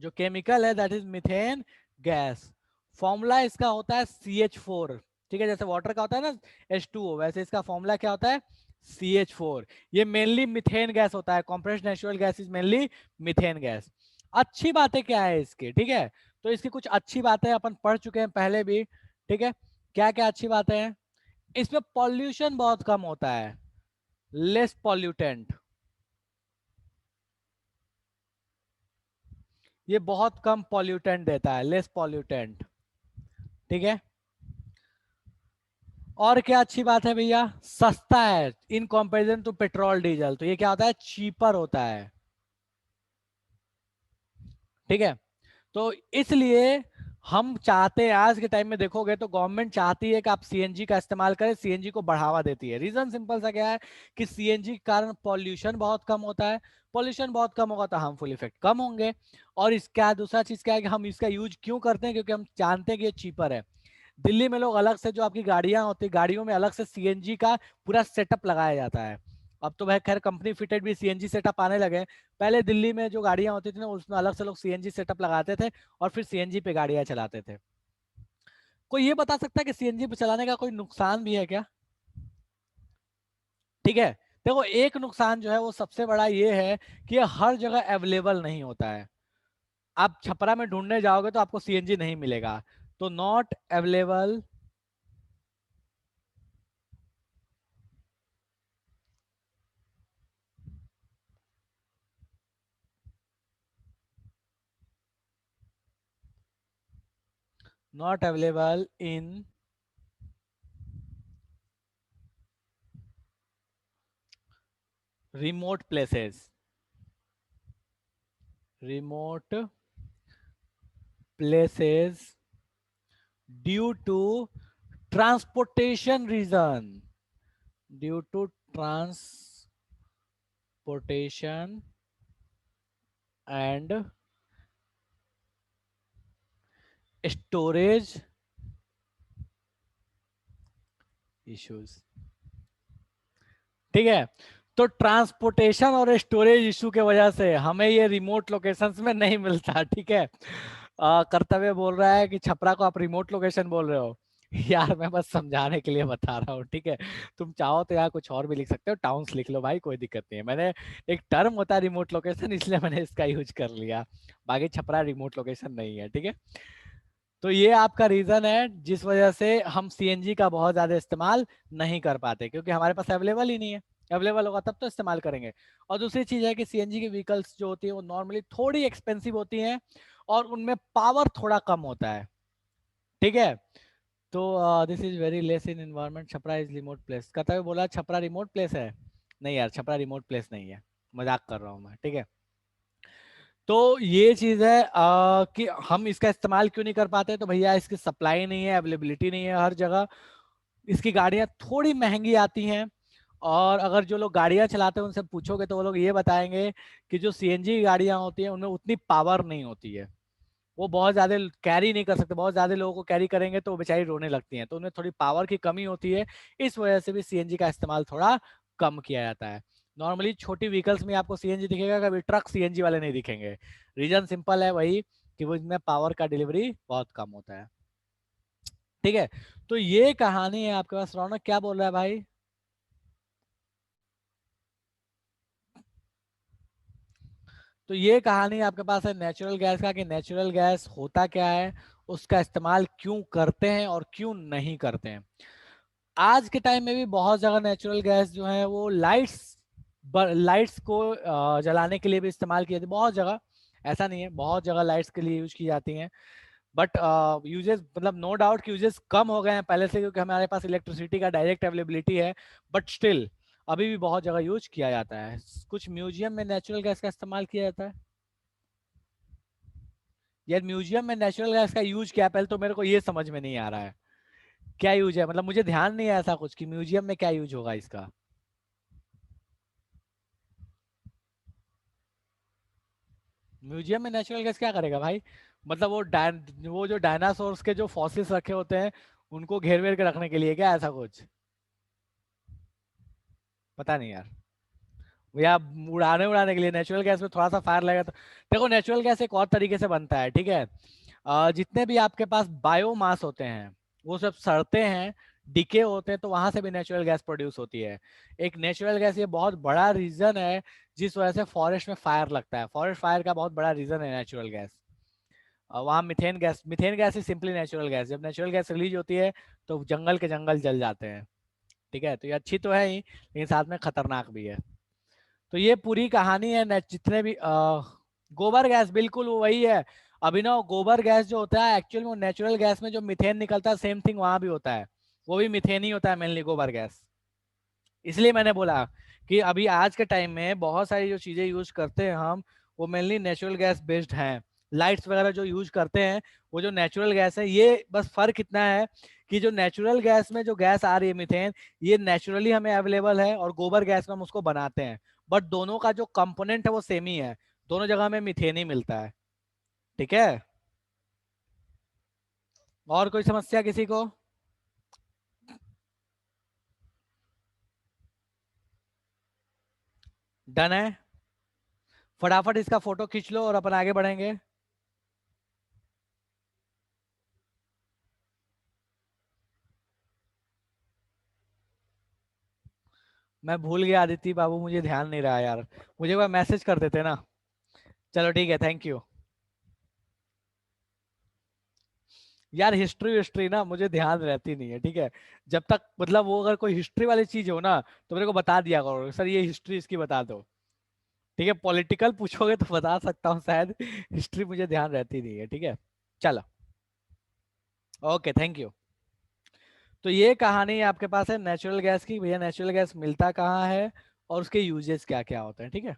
जो केमिकल है that is methane gas. Formula इसका होता है CH4। ठीक है, जैसे वाटर का होता है ना H2O, वैसे इसका फॉर्मूला क्या होता है? CH4। ये मेनली मीथेन गैस होता है। Compressed natural gas is mainly methane gas. अच्छी बातें क्या है इसकी? ठीक है, तो इसकी कुछ अच्छी बातें अपन पढ़ चुके हैं पहले भी। ठीक है, क्या क्या अच्छी बातें हैं? इसमें पॉल्यूशन बहुत कम होता है, लेस पॉल्यूटेंट। ये बहुत कम पॉल्यूटेंट देता है, लेस पॉल्यूटेंट। ठीक है, और क्या अच्छी बात है भैया? सस्ता है in comparison to petrol diesel. तो ये क्या होता है? चीपर होता है। ठीक है, तो इसलिए हम चाहते हैं, आज के टाइम में देखोगे तो गवर्नमेंट चाहती है कि आप सीएनजी का इस्तेमाल करें, सीएनजी को बढ़ावा देती है। रीजन सिंपल सा क्या है कि सीएनजी के कारण पॉल्यूशन बहुत कम होता है। पॉल्यूशन बहुत कम होगा तो हार्मफुल इफेक्ट कम होंगे। और इसका दूसरा चीज क्या है कि हम इसका यूज क्यों करते हैं? क्योंकि हम जानते हैं कि ये चीपर है। दिल्ली में लोग अलग से, जो आपकी गाड़ियां होती है, गाड़ियों में अलग से सीएनजी का पूरा सेटअप लगाया जाता है। अब तो भाई खैर कंपनी फिटेड भी सीएनजी सेटअप आने लगे हैं। पहले दिल्ली में जो गाड़ियां होती थी ना उसमें अलग से लोग सीएनजी सेटअप लगाते थे और फिर सीएनजी पे गाड़ियां चलाते थे। कोई ये बता सकता है कि सीएनजी पे चलाने का कोई नुकसान भी है क्या? ठीक है, देखो एक नुकसान जो है वो सबसे बड़ा ये है कि ये हर जगह अवेलेबल नहीं होता है। आप छपरा में ढूंढने जाओगे तो आपको सीएनजी नहीं मिलेगा। तो not available, not available in remote places, remote places due to transportation reason, due to transportation and storage issues। ठीक है, तो ट्रांसपोर्टेशन और स्टोरेज इशू के वजह से हमें ये रिमोट लोकेशंस में नहीं मिलता। ठीक है, कर्तव्य बोल रहा है कि छपरा को आप रिमोट लोकेशन बोल रहे हो। यार मैं बस समझाने के लिए बता रहा हूँ। ठीक है, तुम चाहो तो यार कुछ और भी लिख सकते हो, टाउन्स लिख लो भाई, कोई दिक्कत नहीं है। मैंने एक टर्म होता है रिमोट लोकेशन, इसलिए मैंने इसका यूज कर लिया। बाकी छपरा रिमोट लोकेशन नहीं है। ठीक है, तो ये आपका रीजन है जिस वजह से हम सीएनजी का बहुत ज्यादा इस्तेमाल नहीं कर पाते, क्योंकि हमारे पास अवेलेबल ही नहीं है। अवेलेबल होगा तब तो इस्तेमाल करेंगे। और दूसरी चीज है कि सीएनजी की व्हीकल्स जो होती है वो नॉर्मली थोड़ी एक्सपेंसिव होती हैं और उनमें पावर थोड़ा कम होता है। ठीक है, तो this is very less in environment, Chhapra is remote place. कहता है बोला छपरा रिमोट प्लेस है। नहीं यार, छपरा रिमोट प्लेस नहीं है, मजाक कर रहा हूँ मैं। ठीक है, तो ये चीज है कि हम इसका इस्तेमाल क्यों नहीं कर पाते? तो भैया इसकी सप्लाई नहीं है, अवेलेबिलिटी नहीं है हर जगह। इसकी गाड़ियां थोड़ी महंगी आती हैं। और अगर जो लोग गाड़ियां चलाते हैं उनसे पूछोगे तो वो लोग ये बताएंगे कि जो सीएनजी गाड़ियां होती हैं उनमें उतनी पावर नहीं होती है। वो बहुत ज्यादा कैरी नहीं कर सकते, बहुत ज्यादा लोगों को कैरी करेंगे तो वो बेचारी रोने लगती हैं, तो उनमें थोड़ी पावर की कमी होती है। इस वजह से भी सीएनजी का इस्तेमाल थोड़ा कम किया जाता है। नॉर्मली छोटी व्हीकल्स में आपको सीएनजी दिखेगा, कभी ट्रक सीएनजी वाले नहीं दिखेंगे। रीजन सिंपल है वही, कि वो इसमें पावर का डिलीवरी बहुत कम होता है। ठीक है, तो ये कहानी है आपके पास। रौनक क्या बोल रहा है भाई? तो ये कहानी आपके पास है नेचुरल गैस का, कि नेचुरल गैस होता क्या है, उसका इस्तेमाल क्यों करते हैं और क्यों नहीं करते हैं। आज के टाइम में भी बहुत जगह नेचुरल गैस जो है वो लाइट्स को जलाने के लिए भी इस्तेमाल किए थे बहुत जगह। ऐसा नहीं है, बहुत जगह लाइट्स के लिए यूज की जाती हैं। बट यूजेस, मतलब नो डाउट कि यूजेस कम हो गए हैं पहले से, क्योंकि हमारे पास इलेक्ट्रिसिटी का डायरेक्ट अवेलेबिलिटी है। बट स्टिल अभी भी बहुत जगह यूज किया जाता है। कुछ म्यूजियम में नेचुरल गैस का इस्तेमाल किया जाता है। यार म्यूजियम में नेचुरल गैस का यूज क्या है, पहले तो मेरे को ये समझ में नहीं आ रहा है क्या यूज है, मतलब मुझे ध्यान नहीं है ऐसा कुछ कि म्यूजियम में क्या यूज होगा इसका। म्यूजियम में नेचुरल गैस क्या करेगा भाई? मतलब वो जो डायनासोर्स के जो फॉसिल्स रखे होते हैं उनको घेर वेर के रखने के लिए क्या, ऐसा कुछ? पता नहीं यार। या उड़ाने उड़ाने के लिए नेचुरल गैस में थोड़ा सा फायर लगेगा तो। देखो नेचुरल गैस एक और तरीके से बनता है, ठीक है। जितने भी आपके पास बायोमास होते हैं वो सब सड़ते हैं, डिके होते हैं, तो वहां से भी नेचुरल गैस प्रोड्यूस होती है। एक नेचुरल गैस ये बहुत बड़ा रीजन है जिस वजह से फॉरेस्ट में फायर लगता है। फॉरेस्ट फायर का बहुत बड़ा रीजन है नेचुरल गैस। वहाँ मिथेन गैस ही सिंपली नेचुरल गैस, जब नेचुरल गैस रिलीज होती है तो जंगल के जंगल जल जाते हैं। ठीक है, तो ये अच्छी तो है ही लेकिन साथ में खतरनाक भी है। तो ये पूरी कहानी है। जितने भी गोबर गैस बिल्कुल वो वही है अभिनव। गोबर गैस जो होता है एक्चुअल में वो नेचुरल गैस में जो मीथेन निकलता है सेम थिंग वहां भी होता है। वो भी मीथेन ही होता है मेनली गोबर गैस। इसलिए मैंने बोला कि अभी आज के टाइम में बहुत सारी जो चीजें यूज करते हैं हम वो मेनली नेचुरल गैस बेस्ड हैं। लाइट्स वगैरह जो यूज करते हैं वो जो नेचुरल गैस है, ये बस फर्क इतना है कि जो नेचुरल गैस में जो गैस आ रही है मीथेन, ये नेचुरली हमें अवेलेबल है और गोबर गैस में हम उसको बनाते हैं। बट दोनों का जो कंपोनेंट है वो सेम ही है, दोनों जगह में मीथेन ही मिलता है। ठीक है। और कोई समस्या किसी को? डन है। फटाफट इसका फोटो खींच लो और अपन आगे बढ़ेंगे। मैं भूल गया आदित्य बाबू, मुझे ध्यान नहीं रहा यार। मुझे एक बार मैसेज कर देते ना। चलो ठीक है, थैंक यू। यार हिस्ट्री हिस्ट्री ना मुझे ध्यान रहती नहीं है, ठीक है। जब तक मतलब वो अगर कोई हिस्ट्री वाली चीज हो ना तो मेरे को बता दिया करो सर ये हिस्ट्री इसकी बता दो। ठीक है, पॉलिटिकल पूछोगे तो बता सकता हूँ शायद, हिस्ट्री मुझे ध्यान रहती नहीं है, ठीक है। चलो, ओके, थैंक यू। तो ये कहानी आपके पास है नेचुरल गैस की। भैया नेचुरल गैस मिलता कहाँ है और उसके यूजेस क्या क्या होते हैं, ठीक है।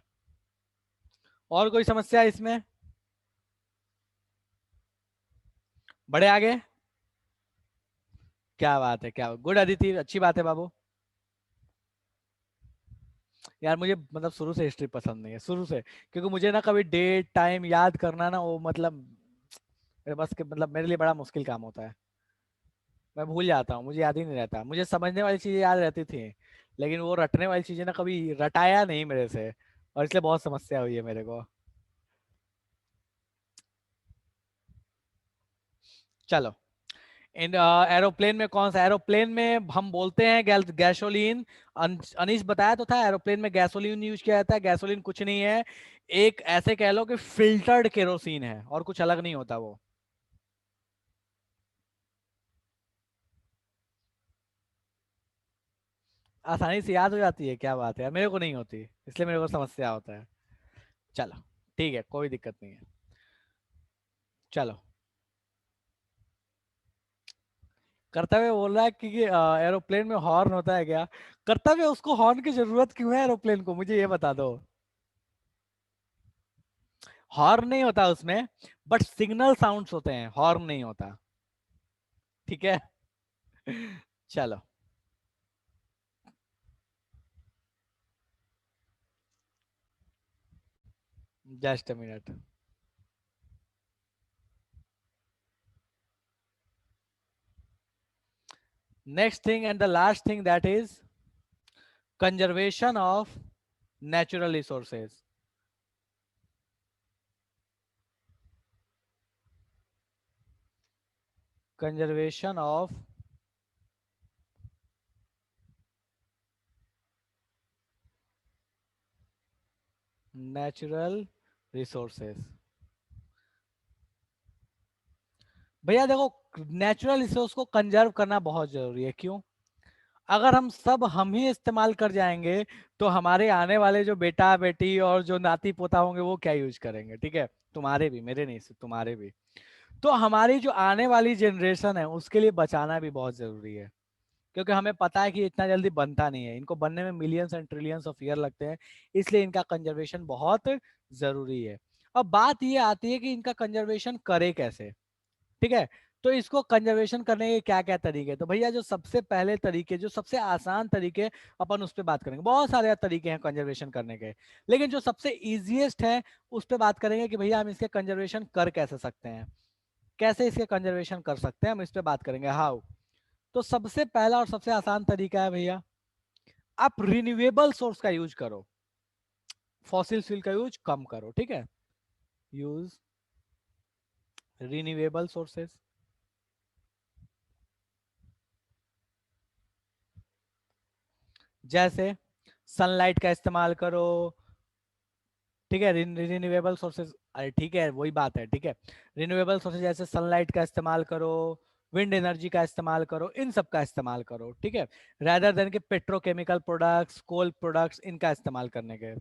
और कोई समस्या इसमें? बड़े आगे। क्या बात है, क्या गुड अदिति, अच्छी बात है बाबू। यार मुझे मतलब शुरू से हिस्ट्री पसंद नहीं है, शुरू से। क्योंकि मुझे ना कभी डेट टाइम याद करना ना वो मतलब मेरे बस के मतलब मेरे लिए बड़ा मुश्किल काम होता है। मैं भूल जाता हूँ, मुझे याद ही नहीं रहता। मुझे समझने वाली चीजें याद रहती थी लेकिन वो रटने वाली चीजें ना कभी रटाया नहीं मेरे से, और इसलिए बहुत समस्या हुई है मेरे को। चलो, इन एरोप्लेन में कौन सा, एरोप्लेन में हम बोलते हैं गैसोलीन। अनीश बताया तो था एरोप्लेन में गैसोलीन यूज किया जाता है। गैसोलीन कुछ नहीं है, एक ऐसे कह लो कि फिल्टर्ड केरोसिन है और कुछ अलग नहीं होता वो। आसानी से याद हो जाती है, क्या बात है यार, मेरे को नहीं होती इसलिए मेरे को समस्या होता है। चलो ठीक है, कोई दिक्कत नहीं है। चलो, कर्तव्य बोल रहा है कि एरोप्लेन में हॉर्न होता है क्या? कर्तव्य उसको हॉर्न की जरूरत क्यों है एरोप्लेन को, मुझे ये बता दो। हॉर्न नहीं होता उसमें, बट सिग्नल साउंड्स होते हैं, हॉर्न नहीं होता। ठीक है। चलो, just a minute. Next thing and the last thing that is conservation of natural resources. Conservation of natural resources. भैया देखो, नेचुरल रिसोर्स को कंजर्व करना बहुत जरूरी है। क्यों? अगर हम ही इस्तेमाल कर जाएंगे तो हमारे आने वाले जो बेटा बेटी और जो नाती पोता होंगे वो क्या यूज करेंगे, ठीक है। तुम्हारे भी, मेरे नहीं, सिर्फ तुम्हारे भी। तो हमारी जो आने वाली जनरेशन है उसके लिए बचाना भी बहुत जरूरी है। क्योंकि हमें पता है कि इतना जल्दी बनता नहीं है, इनको बनने में millions and trillions of year लगते हैं, इसलिए इनका कंजर्वेशन बहुत जरूरी है। अब बात ये आती है कि इनका कंजर्वेशन करे कैसे, ठीक है। तो इसको कंजर्वेशन करने के क्या क्या तरीके, तो भैया जो सबसे पहले तरीके, जो सबसे आसान तरीके, अपन उस पर बात करेंगे। बहुत सारे तरीके हैं कंजर्वेशन करने के, लेकिन जो सबसे इजीएस्ट है उस पर बात करेंगे कि भैया हम इसके कंजर्वेशन कर कैसे सकते हैं, कैसे इसके कंजर्वेशन कर सकते हैं, हम इस पे बात करेंगे हाउ। तो सबसे पहला और सबसे आसान तरीका है भैया, आप रिन्यूएबल सोर्स का यूज करो, फॉसिल फ्यूल का यूज कम करो, ठीक है। यूज रिन्यूएबल सोर्सेस, जैसे सनलाइट का इस्तेमाल करो, ठीक है। रिन्यूएबल सोर्सेज, अरे ठीक है वही बात है, ठीक है। रिन्यूएबल सोर्सेज जैसे सनलाइट का इस्तेमाल करो, विंड एनर्जी का इस्तेमाल करो, इन सब का इस्तेमाल करो, ठीक है। रादर देन के पेट्रोकेमिकल प्रोडक्ट्स, कोल प्रोडक्ट्स, इनका इस्तेमाल करने के।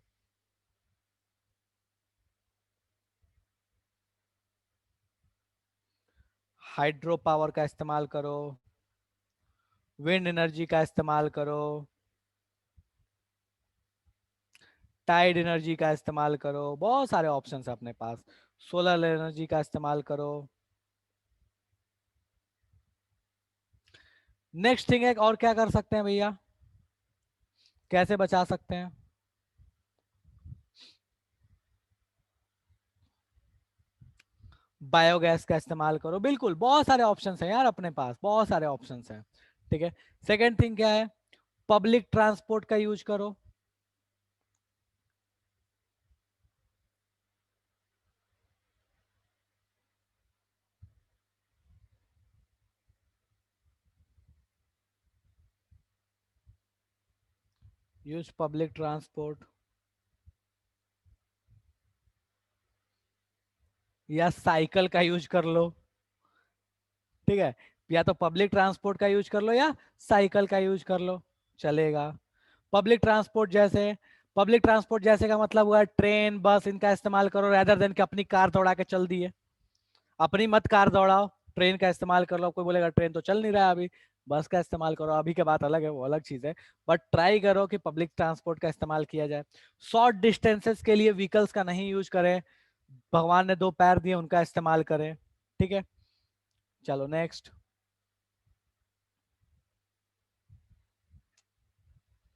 हाइड्रो पावर का इस्तेमाल करो, विंड एनर्जी का इस्तेमाल करो, टाइड एनर्जी का इस्तेमाल करो, बहुत सारे ऑप्शन है अपने पास। सोलर एनर्जी का इस्तेमाल करो। नेक्स्ट थिंग है, और क्या कर सकते हैं भैया, कैसे बचा सकते हैं, बायोगैस का इस्तेमाल करो, बिल्कुल बहुत सारे ऑप्शंस हैं यार अपने पास, बहुत सारे ऑप्शंस हैं, ठीक है। सेकंड थिंग क्या है, पब्लिक ट्रांसपोर्ट का यूज करो, यूज पब्लिक ट्रांसपोर्ट, या साइकिल का यूज कर लो, ठीक है। या तो पब्लिक ट्रांसपोर्ट का यूज कर लो या साइकिल का यूज कर लो, चलेगा। पब्लिक ट्रांसपोर्ट जैसे, पब्लिक ट्रांसपोर्ट जैसे का मतलब हुआ ट्रेन बस, इनका इस्तेमाल करो रेदर देन कि अपनी कार दौड़ा के चल दिए। अपनी मत कार दौड़ाओ, ट्रेन का इस्तेमाल कर लो। कोई बोलेगा ट्रेन तो चल नहीं रहा है अभी, बस का इस्तेमाल करो, अभी के बात अलग है, वो अलग चीज है। बट ट्राई करो कि पब्लिक ट्रांसपोर्ट का इस्तेमाल किया जाए। शॉर्ट डिस्टेंसेस के लिए व्हीकल्स का नहीं यूज करें, भगवान ने दो पैर दिए उनका इस्तेमाल करें, ठीक है। चलो next,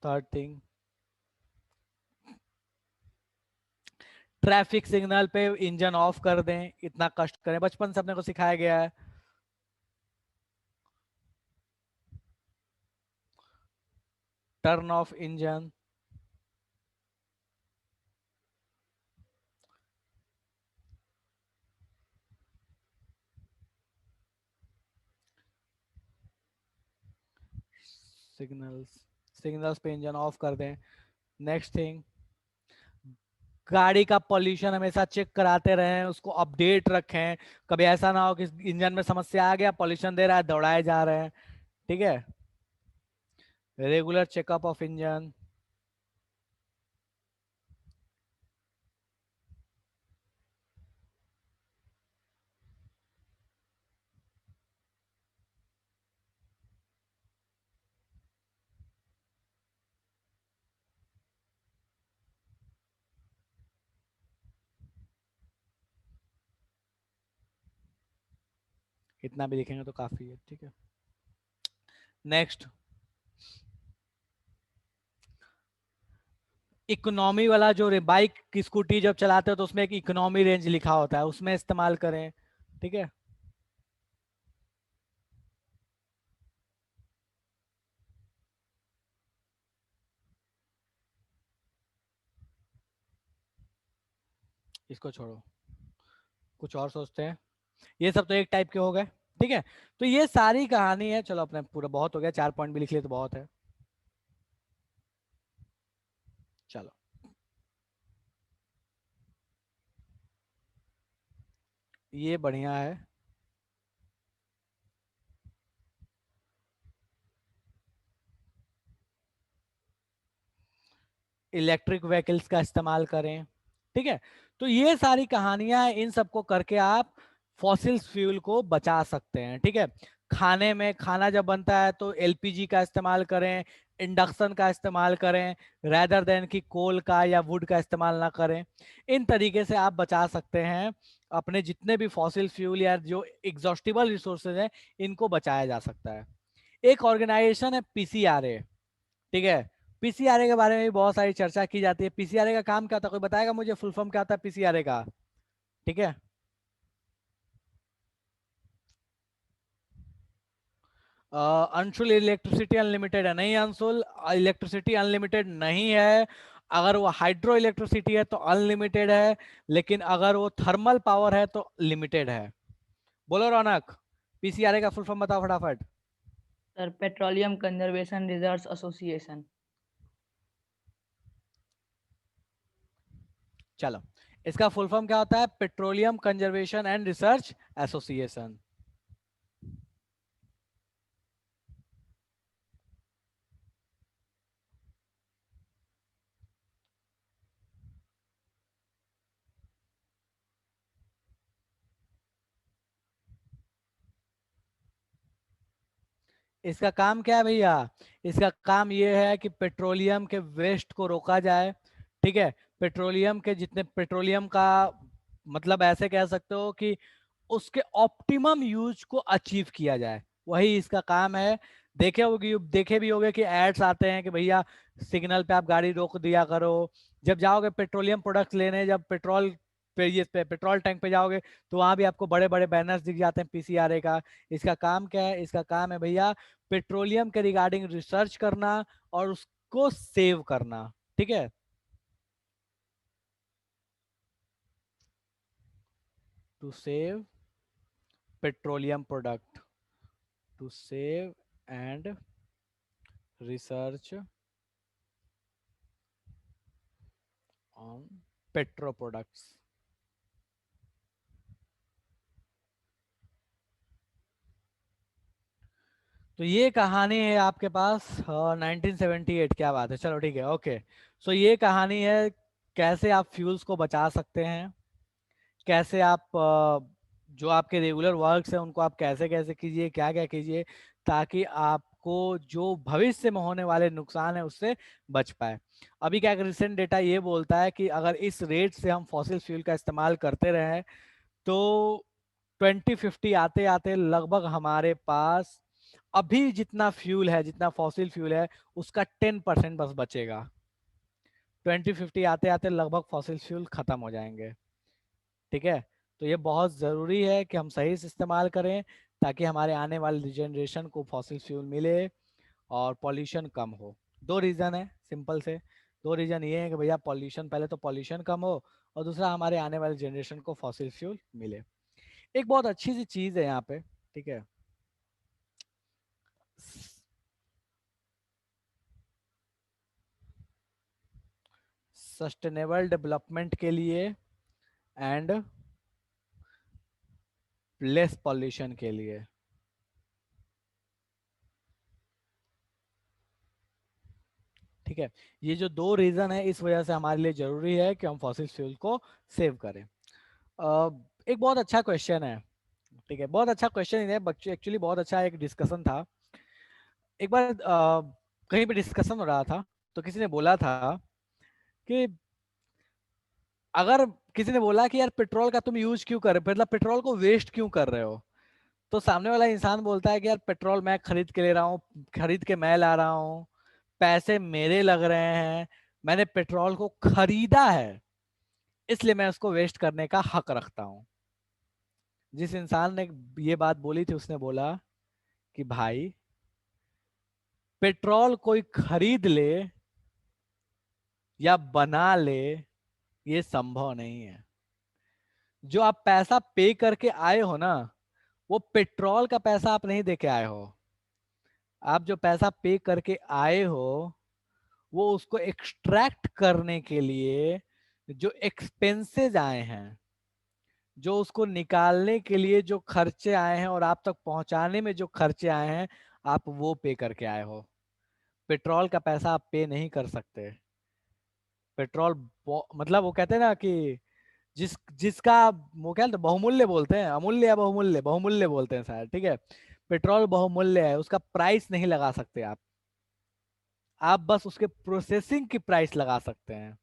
third thing, traffic signal पे इंजन ऑफ कर दें, इतना कष्ट करें, बचपन से अपने को सिखाया गया है। Turn off engine, signals, signals पे इंजन ऑफ कर दें। नेक्स्ट थिंग, गाड़ी का पॉल्यूशन हमेशा चेक कराते रहें, उसको अपडेट रखें। कभी ऐसा ना हो कि इंजन में समस्या आ गया, पॉल्यूशन दे रहा है, दौड़ाए जा रहे हैं, ठीक है। Regular checkup of engine. इतना भी लिखेंगे तो काफी है, ठीक है। नेक्स्ट, इकोनॉमी वाला जो बाइक की स्कूटी जब चलाते हो तो उसमें एक इकोनॉमी रेंज लिखा होता है, उसमें इस्तेमाल करें, ठीक है। इसको छोड़ो, कुछ और सोचते हैं। ये सब तो एक टाइप के हो गए, ठीक है। तो ये सारी कहानी है, चलो अपने पूरा बहुत हो गया, 4 पॉइंट भी लिख लिए तो बहुत है। चलो, ये बढ़िया है। इलेक्ट्रिक व्हीकल्स का इस्तेमाल करें, ठीक है। तो ये सारी कहानियां, इन सबको करके आप फॉसिल फ्यूल को बचा सकते हैं, ठीक है। खाने में, खाना जब बनता है तो एलपीजी का इस्तेमाल करें, इंडक्शन का इस्तेमाल करें, रैदर देन कि कोल का या वुड का इस्तेमाल ना करें। इन तरीके से आप बचा सकते हैं अपने जितने भी फॉसिल फ्यूल या जो एग्जॉस्टिबल रिसोर्सेज हैं, इनको बचाया जा सकता है। एक ऑर्गेनाइजेशन है पीसीआरए, ठीक है। पीसीआरए के बारे में भी बहुत सारी चर्चा की जाती है। पीसीआरए का काम क्या होता है, कोई बताएगा मुझे फुल फॉर्म क्या होता है पीसीआरए का? ठीक है, अंशुल इलेक्ट्रिसिटी अनलिमिटेड है, नहीं अंशुल, इलेक्ट्रिसिटी अनलिमिटेड नहीं है। अगर वो हाइड्रो इलेक्ट्रिसिटी है तो अनलिमिटेड है, लेकिन अगर वो थर्मल पावर है तो लिमिटेड है। बोलो रौनक, पीसीआरए का फुल फॉर्म बताओ फटाफट। Sir petroleum conservation research association. चलो, इसका फुल फॉर्म क्या होता है? Petroleum conservation and research association. इसका काम क्या है भैया? इसका काम ये है कि पेट्रोलियम के वेस्ट को रोका जाए, ठीक है। पेट्रोलियम के जितने, पेट्रोलियम का मतलब ऐसे कह सकते हो कि उसके ऑप्टिमम यूज को अचीव किया जाए, वही इसका काम है। देखे भी होगे कि एड्स आते हैं कि भैया सिग्नल पे आप गाड़ी रोक दिया करो। जब जाओगे पेट्रोलियम प्रोडक्ट्स लेने, जब पेट्रोल पे, ये पे पेट्रोल टैंक पे जाओगे, तो वहां भी आपको बड़े बड़े बैनर्स दिख जाते हैं पीसीआरए का। इसका काम क्या है? इसका काम है भैया पेट्रोलियम के रिगार्डिंग रिसर्च करना और उसको सेव करना, ठीक है। To save petroleum product, to save and research on petro products. तो ये कहानी है आपके पास 1978, क्या बात है, चलो ठीक है, ओके। सो ये कहानी है कैसे आप फ्यूल्स को बचा सकते हैं, कैसे आप जो आपके रेगुलर वर्क्स हैं उनको आप कैसे कैसे कीजिए, क्या क्या कीजिए, ताकि आपको जो भविष्य में होने वाले नुकसान है उससे बच पाए। अभी क्या रिसेंट डेटा ये बोलता है कि अगर इस रेट से हम फॉसिल फ्यूल का इस्तेमाल करते रहे तो 2050 आते आते लगभग हमारे पास अभी जितना फ्यूल है, जितना फॉसिल फ्यूल है, उसका 10% बस बचेगा। 2050 आते आते लगभग फॉसिल फ्यूल खत्म हो जाएंगे, ठीक है। तो ये बहुत ज़रूरी है कि हम सही से इस्तेमाल करें, ताकि हमारे आने वाले जनरेशन को फॉसिल फ्यूल मिले और पॉल्यूशन कम हो। दो रीज़न है सिंपल से, दो रीज़न ये है कि भैया पॉल्यूशन, पहले तो पॉल्यूशन कम हो, और दूसरा हमारे आने वाले जनरेशन को फॉसिल फ्यूल मिले। एक बहुत अच्छी सी चीज़ है यहाँ पे, ठीक है। सस्टेनेबल डेवलपमेंट के लिए एंड लेस पॉल्यूशन के लिए, ठीक है। ये जो दो रीज़न है, इस वजह से हमारे लिए ज़रूरी है कि हम फॉसिल फ्यूल को सेव करें। एक बहुत अच्छा क्वेश्चन है, ठीक है, बहुत अच्छा क्वेश्चन है बच्चे, एक्चुअली बहुत अच्छा एक डिस्कशन था। एक बार कहीं पे डिस्कशन हो रहा था, तो किसी ने बोला था कि अगर, किसी ने बोला कि यार पेट्रोल का तुम यूज क्यों कर रहे हो, मतलब पेट्रोल को वेस्ट क्यों कर रहे हो। तो सामने वाला इंसान बोलता है कि यार पेट्रोल मैं खरीद के ले रहा हूँ, खरीद के मैं ला रहा हूँ, पैसे मेरे लग रहे हैं, मैंने पेट्रोल को खरीदा है, इसलिए मैं उसको वेस्ट करने का हक रखता हूँ। जिस इंसान ने ये बात बोली थी उसने बोला कि भाई पेट्रोल कोई खरीद ले या बना ले, ये संभव नहीं है। जो आप पैसा पे करके आए हो ना, वो पेट्रोल का पैसा आप नहीं दे के आए हो। आप जो पैसा पे करके आए हो, वो उसको एक्सट्रैक्ट करने के लिए जो एक्सपेंसेस आए हैं, जो उसको निकालने के लिए जो खर्चे आए हैं और आप तक पहुंचाने में जो खर्चे आए हैं, आप वो पे करके आए हो। पेट्रोल का पैसा आप पे नहीं कर सकते। पेट्रोल मतलब वो कहते हैं ना कि जिसका, वो क्या बहुमूल्य बोलते हैं, अमूल्य या बहुमूल्य, बहुमूल्य बोलते हैं शायद, ठीक है। पेट्रोल बहुमूल्य है, उसका प्राइस नहीं लगा सकते आप बस उसके प्रोसेसिंग की प्राइस लगा सकते हैं।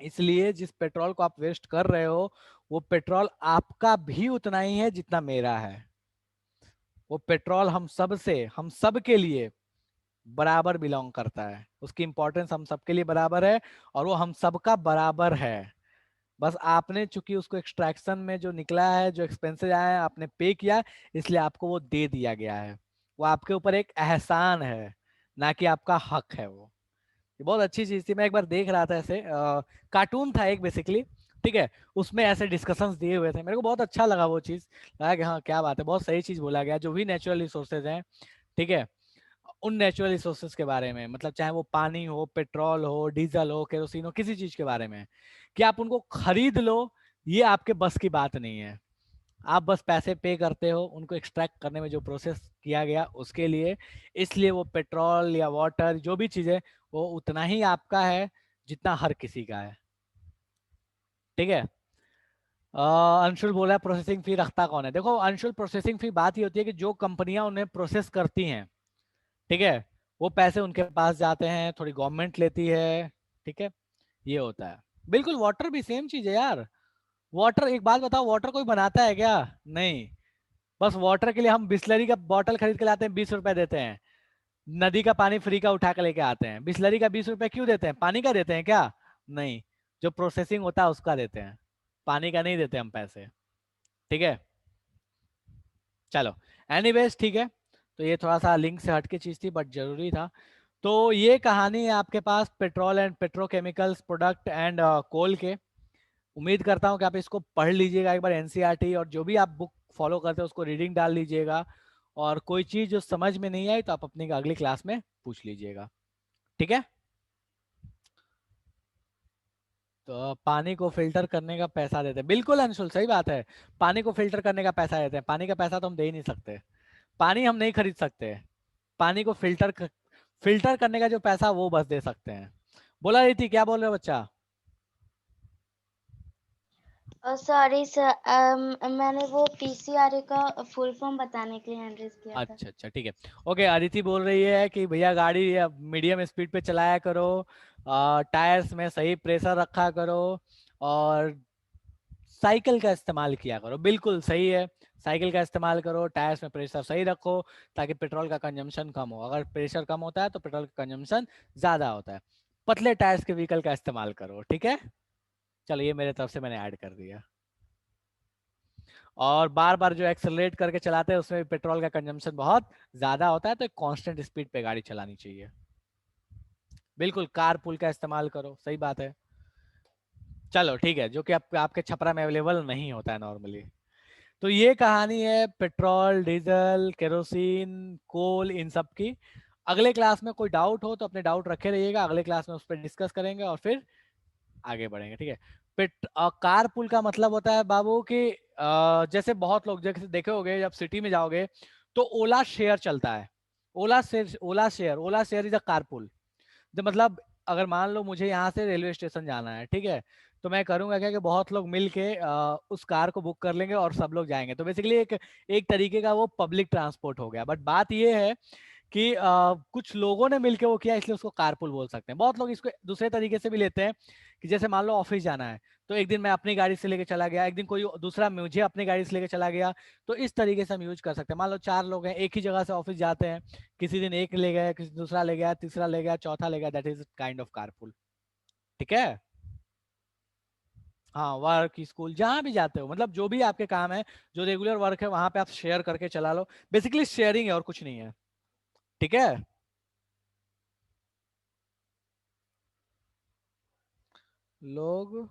इसलिए जिस पेट्रोल को आप वेस्ट कर रहे हो, वो पेट्रोल आपका भी उतना ही है जितना मेरा है। वो पेट्रोल हम सब के लिए बराबर बिलोंग करता है, उसकी इंपॉर्टेंस हम सबके लिए बराबर है, और वो हम सबका बराबर है। बस आपने चूंकि उसको एक्सट्रैक्शन में जो निकला है, जो एक्सपेंसेस आए हैं, आपने पे किया, इसलिए आपको वो दे दिया गया है। वो आपके ऊपर एक एहसान है, ना कि आपका हक है वो। ये बहुत अच्छी चीज थी। मैं एक बार देख रहा था, ऐसे कार्टून था एक बेसिकली, ठीक है, उसमें ऐसे डिस्कशंस दिए हुए थे, मेरे को बहुत अच्छा लगा वो चीज। लगा कि हाँ क्या बात है, बहुत सही चीज बोला गया। जो भी नेचुरल रिसोर्सेज हैं, ठीक है, उन नेचुरल रिसोर्सेज के बारे में, मतलब चाहे वो पानी हो, पेट्रोल हो, डीजल हो, केरोसिन हो, किसी चीज के बारे में, कि आप उनको खरीद लो, ये आपके बस की बात नहीं है। आप बस पैसे पे करते हो उनको एक्सट्रैक्ट करने में जो प्रोसेस किया गया उसके लिए। इसलिए वो पेट्रोल या वाटर जो भी चीज है, वो उतना ही आपका है जितना हर किसी का है। ठीक है। अंशुल बोला प्रोसेसिंग फी रखता कौन है। देखो अंशुल, प्रोसेसिंग फी बात ये होती है कि जो कंपनियां उन्हें प्रोसेस करती हैं, ठीक है, वो पैसे उनके पास जाते हैं, थोड़ी गवर्नमेंट लेती है। ठीक है, ये होता है। बिल्कुल, वाटर भी सेम चीज है यार। वाटर, एक बात बताओ, वाटर कोई बनाता है क्या? नहीं। बस वाटर के लिए हम बिस्लरी का बॉटल खरीद के लाते हैं, 20 रुपए देते हैं। नदी का पानी फ्री का उठा के लेके आते हैं। बिस्लरी का 20 रुपए क्यों देते हैं? पानी का देते हैं क्या? नहीं, जो प्रोसेसिंग होता है उसका देते हैं, पानी का नहीं देते हम पैसे। ठीक है, चलो, एनीवेज ठीक है। तो ये थोड़ा सा लिंक से हट के चीज थी, बट जरूरी था। तो ये कहानी है आपके पास petrol and petrochemicals product and coal के। उम्मीद करता हूँ कि आप इसको पढ़ लीजिएगा एक बार, एनसीईआरटी और जो भी आप बुक फॉलो करते हैं उसको रीडिंग डाल लीजिएगा। और कोई चीज जो समझ में नहीं आई तो आप अपनी अगली क्लास में पूछ लीजिएगा। ठीक है। तो पानी को फिल्टर करने का पैसा देते हैं, बिल्कुल अंशुल सही बात है। पानी को फिल्टर करने का पैसा देते हैं, पानी का पैसा तो हम दे ही नहीं सकते। पानी हम नहीं खरीद सकते। पानी को फिल्टर करने का जो पैसा वो बस दे सकते हैं। बोला रही थी, क्या बोल रहे हो बच्चा? सॉरी सर, मैंने वो पीसीआरए का फुल फॉर्म बताने के लिए हैंड रेज किया था। अच्छा अच्छा, ठीक है। ओके, अदिति बोल रही है कि भैया गाड़ी मीडियम स्पीड पे चलाया करो, टायर्स में सही प्रेशर रखा करो, और साइकिल का इस्तेमाल किया करो। बिल्कुल सही है, साइकिल का इस्तेमाल करो, टायर्स में प्रेशर सही रखो, ताकि पेट्रोल का कंजम्पशन कम हो। अगर प्रेशर कम होता है तो पेट्रोल का कंजम्पशन ज्यादा होता है। पतले टायर्स के व्हीकल का इस्तेमाल करो। ठीक है, चलो ये मेरे तरफ से मैंने ऐड कर दिया। और बार बार जो एक्सेलरेट करके चलाते हैं उसमें भी पेट्रोल का कंजम्पशन बहुत ज्यादा होता है, तो एक कांस्टेंट स्पीड पे गाड़ी चलानी चाहिए। बिल्कुल, कार पुल का इस्तेमाल करो, सही बात है। चलो ठीक है, जो कि आपके छपरा में अवेलेबल नहीं होता है नॉर्मली। तो ये कहानी है पेट्रोल, डीजल, केरोसिन, कोल, इन सब की। अगले क्लास में कोई डाउट हो तो अपने डाउट रखे रहिएगा, अगले क्लास में उस पर डिस्कस करेंगे और फिर आगे बढ़ेंगे। ठीक है। कार पुल का मतलब होता है बाबू कि जैसे बहुत लोग जैसे देखे होंगे, जब सिटी में जाओगे तो ओला शेयर चलता है। ओला शेयर इज अ कार पुल। तो मतलब अगर मान लो मुझे यहाँ से रेलवे स्टेशन जाना है, ठीक है, तो मैं करूंगा क्या कि बहुत लोग मिल के उस कार को बुक कर लेंगे और सब लोग जाएंगे। तो बेसिकली एक एक तरीके का वो पब्लिक ट्रांसपोर्ट हो गया। बट बात ये है कि कुछ लोगों ने मिलके वो किया, इसलिए उसको कारपूल बोल सकते हैं। बहुत लोग इसको दूसरे तरीके से भी लेते हैं, कि जैसे मान लो ऑफिस जाना है, तो एक दिन मैं अपनी गाड़ी से लेके चला गया, एक दिन कोई दूसरा मुझे अपनी गाड़ी से लेके चला गया। तो इस तरीके से हम यूज कर सकते हैं। मान लो 4 लोग हैं, एक ही जगह से ऑफिस जाते हैं, किसी दिन एक ले गए, किसी दूसरा ले गया, तीसरा ले गया, चौथा ले गया, that is kind of carpool. ठीक है। हाँ, वर्क, स्कूल, जहां भी जाते हो, मतलब जो भी आपके काम है, जो रेगुलर वर्क है, वहां पे आप शेयर करके चला लो। बेसिकली शेयरिंग है और कुछ नहीं है। ठीक है। लोग,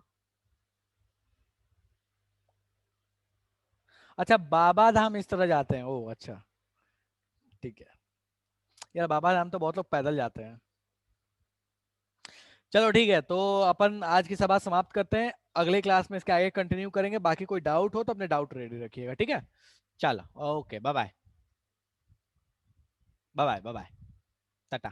अच्छा बाबा धाम इस तरह जाते हैं, ओ अच्छा, ठीक है। यार बाबा धाम तो बहुत लोग पैदल जाते हैं। चलो ठीक है, तो अपन आज की सभा समाप्त करते हैं, अगले क्लास में इसके आगे कंटिन्यू करेंगे। बाकी कोई डाउट हो तो अपने डाउट रेडी रखिएगा। ठीक है, चलो, okay, bye bye, bye bye, bye bye, Tata.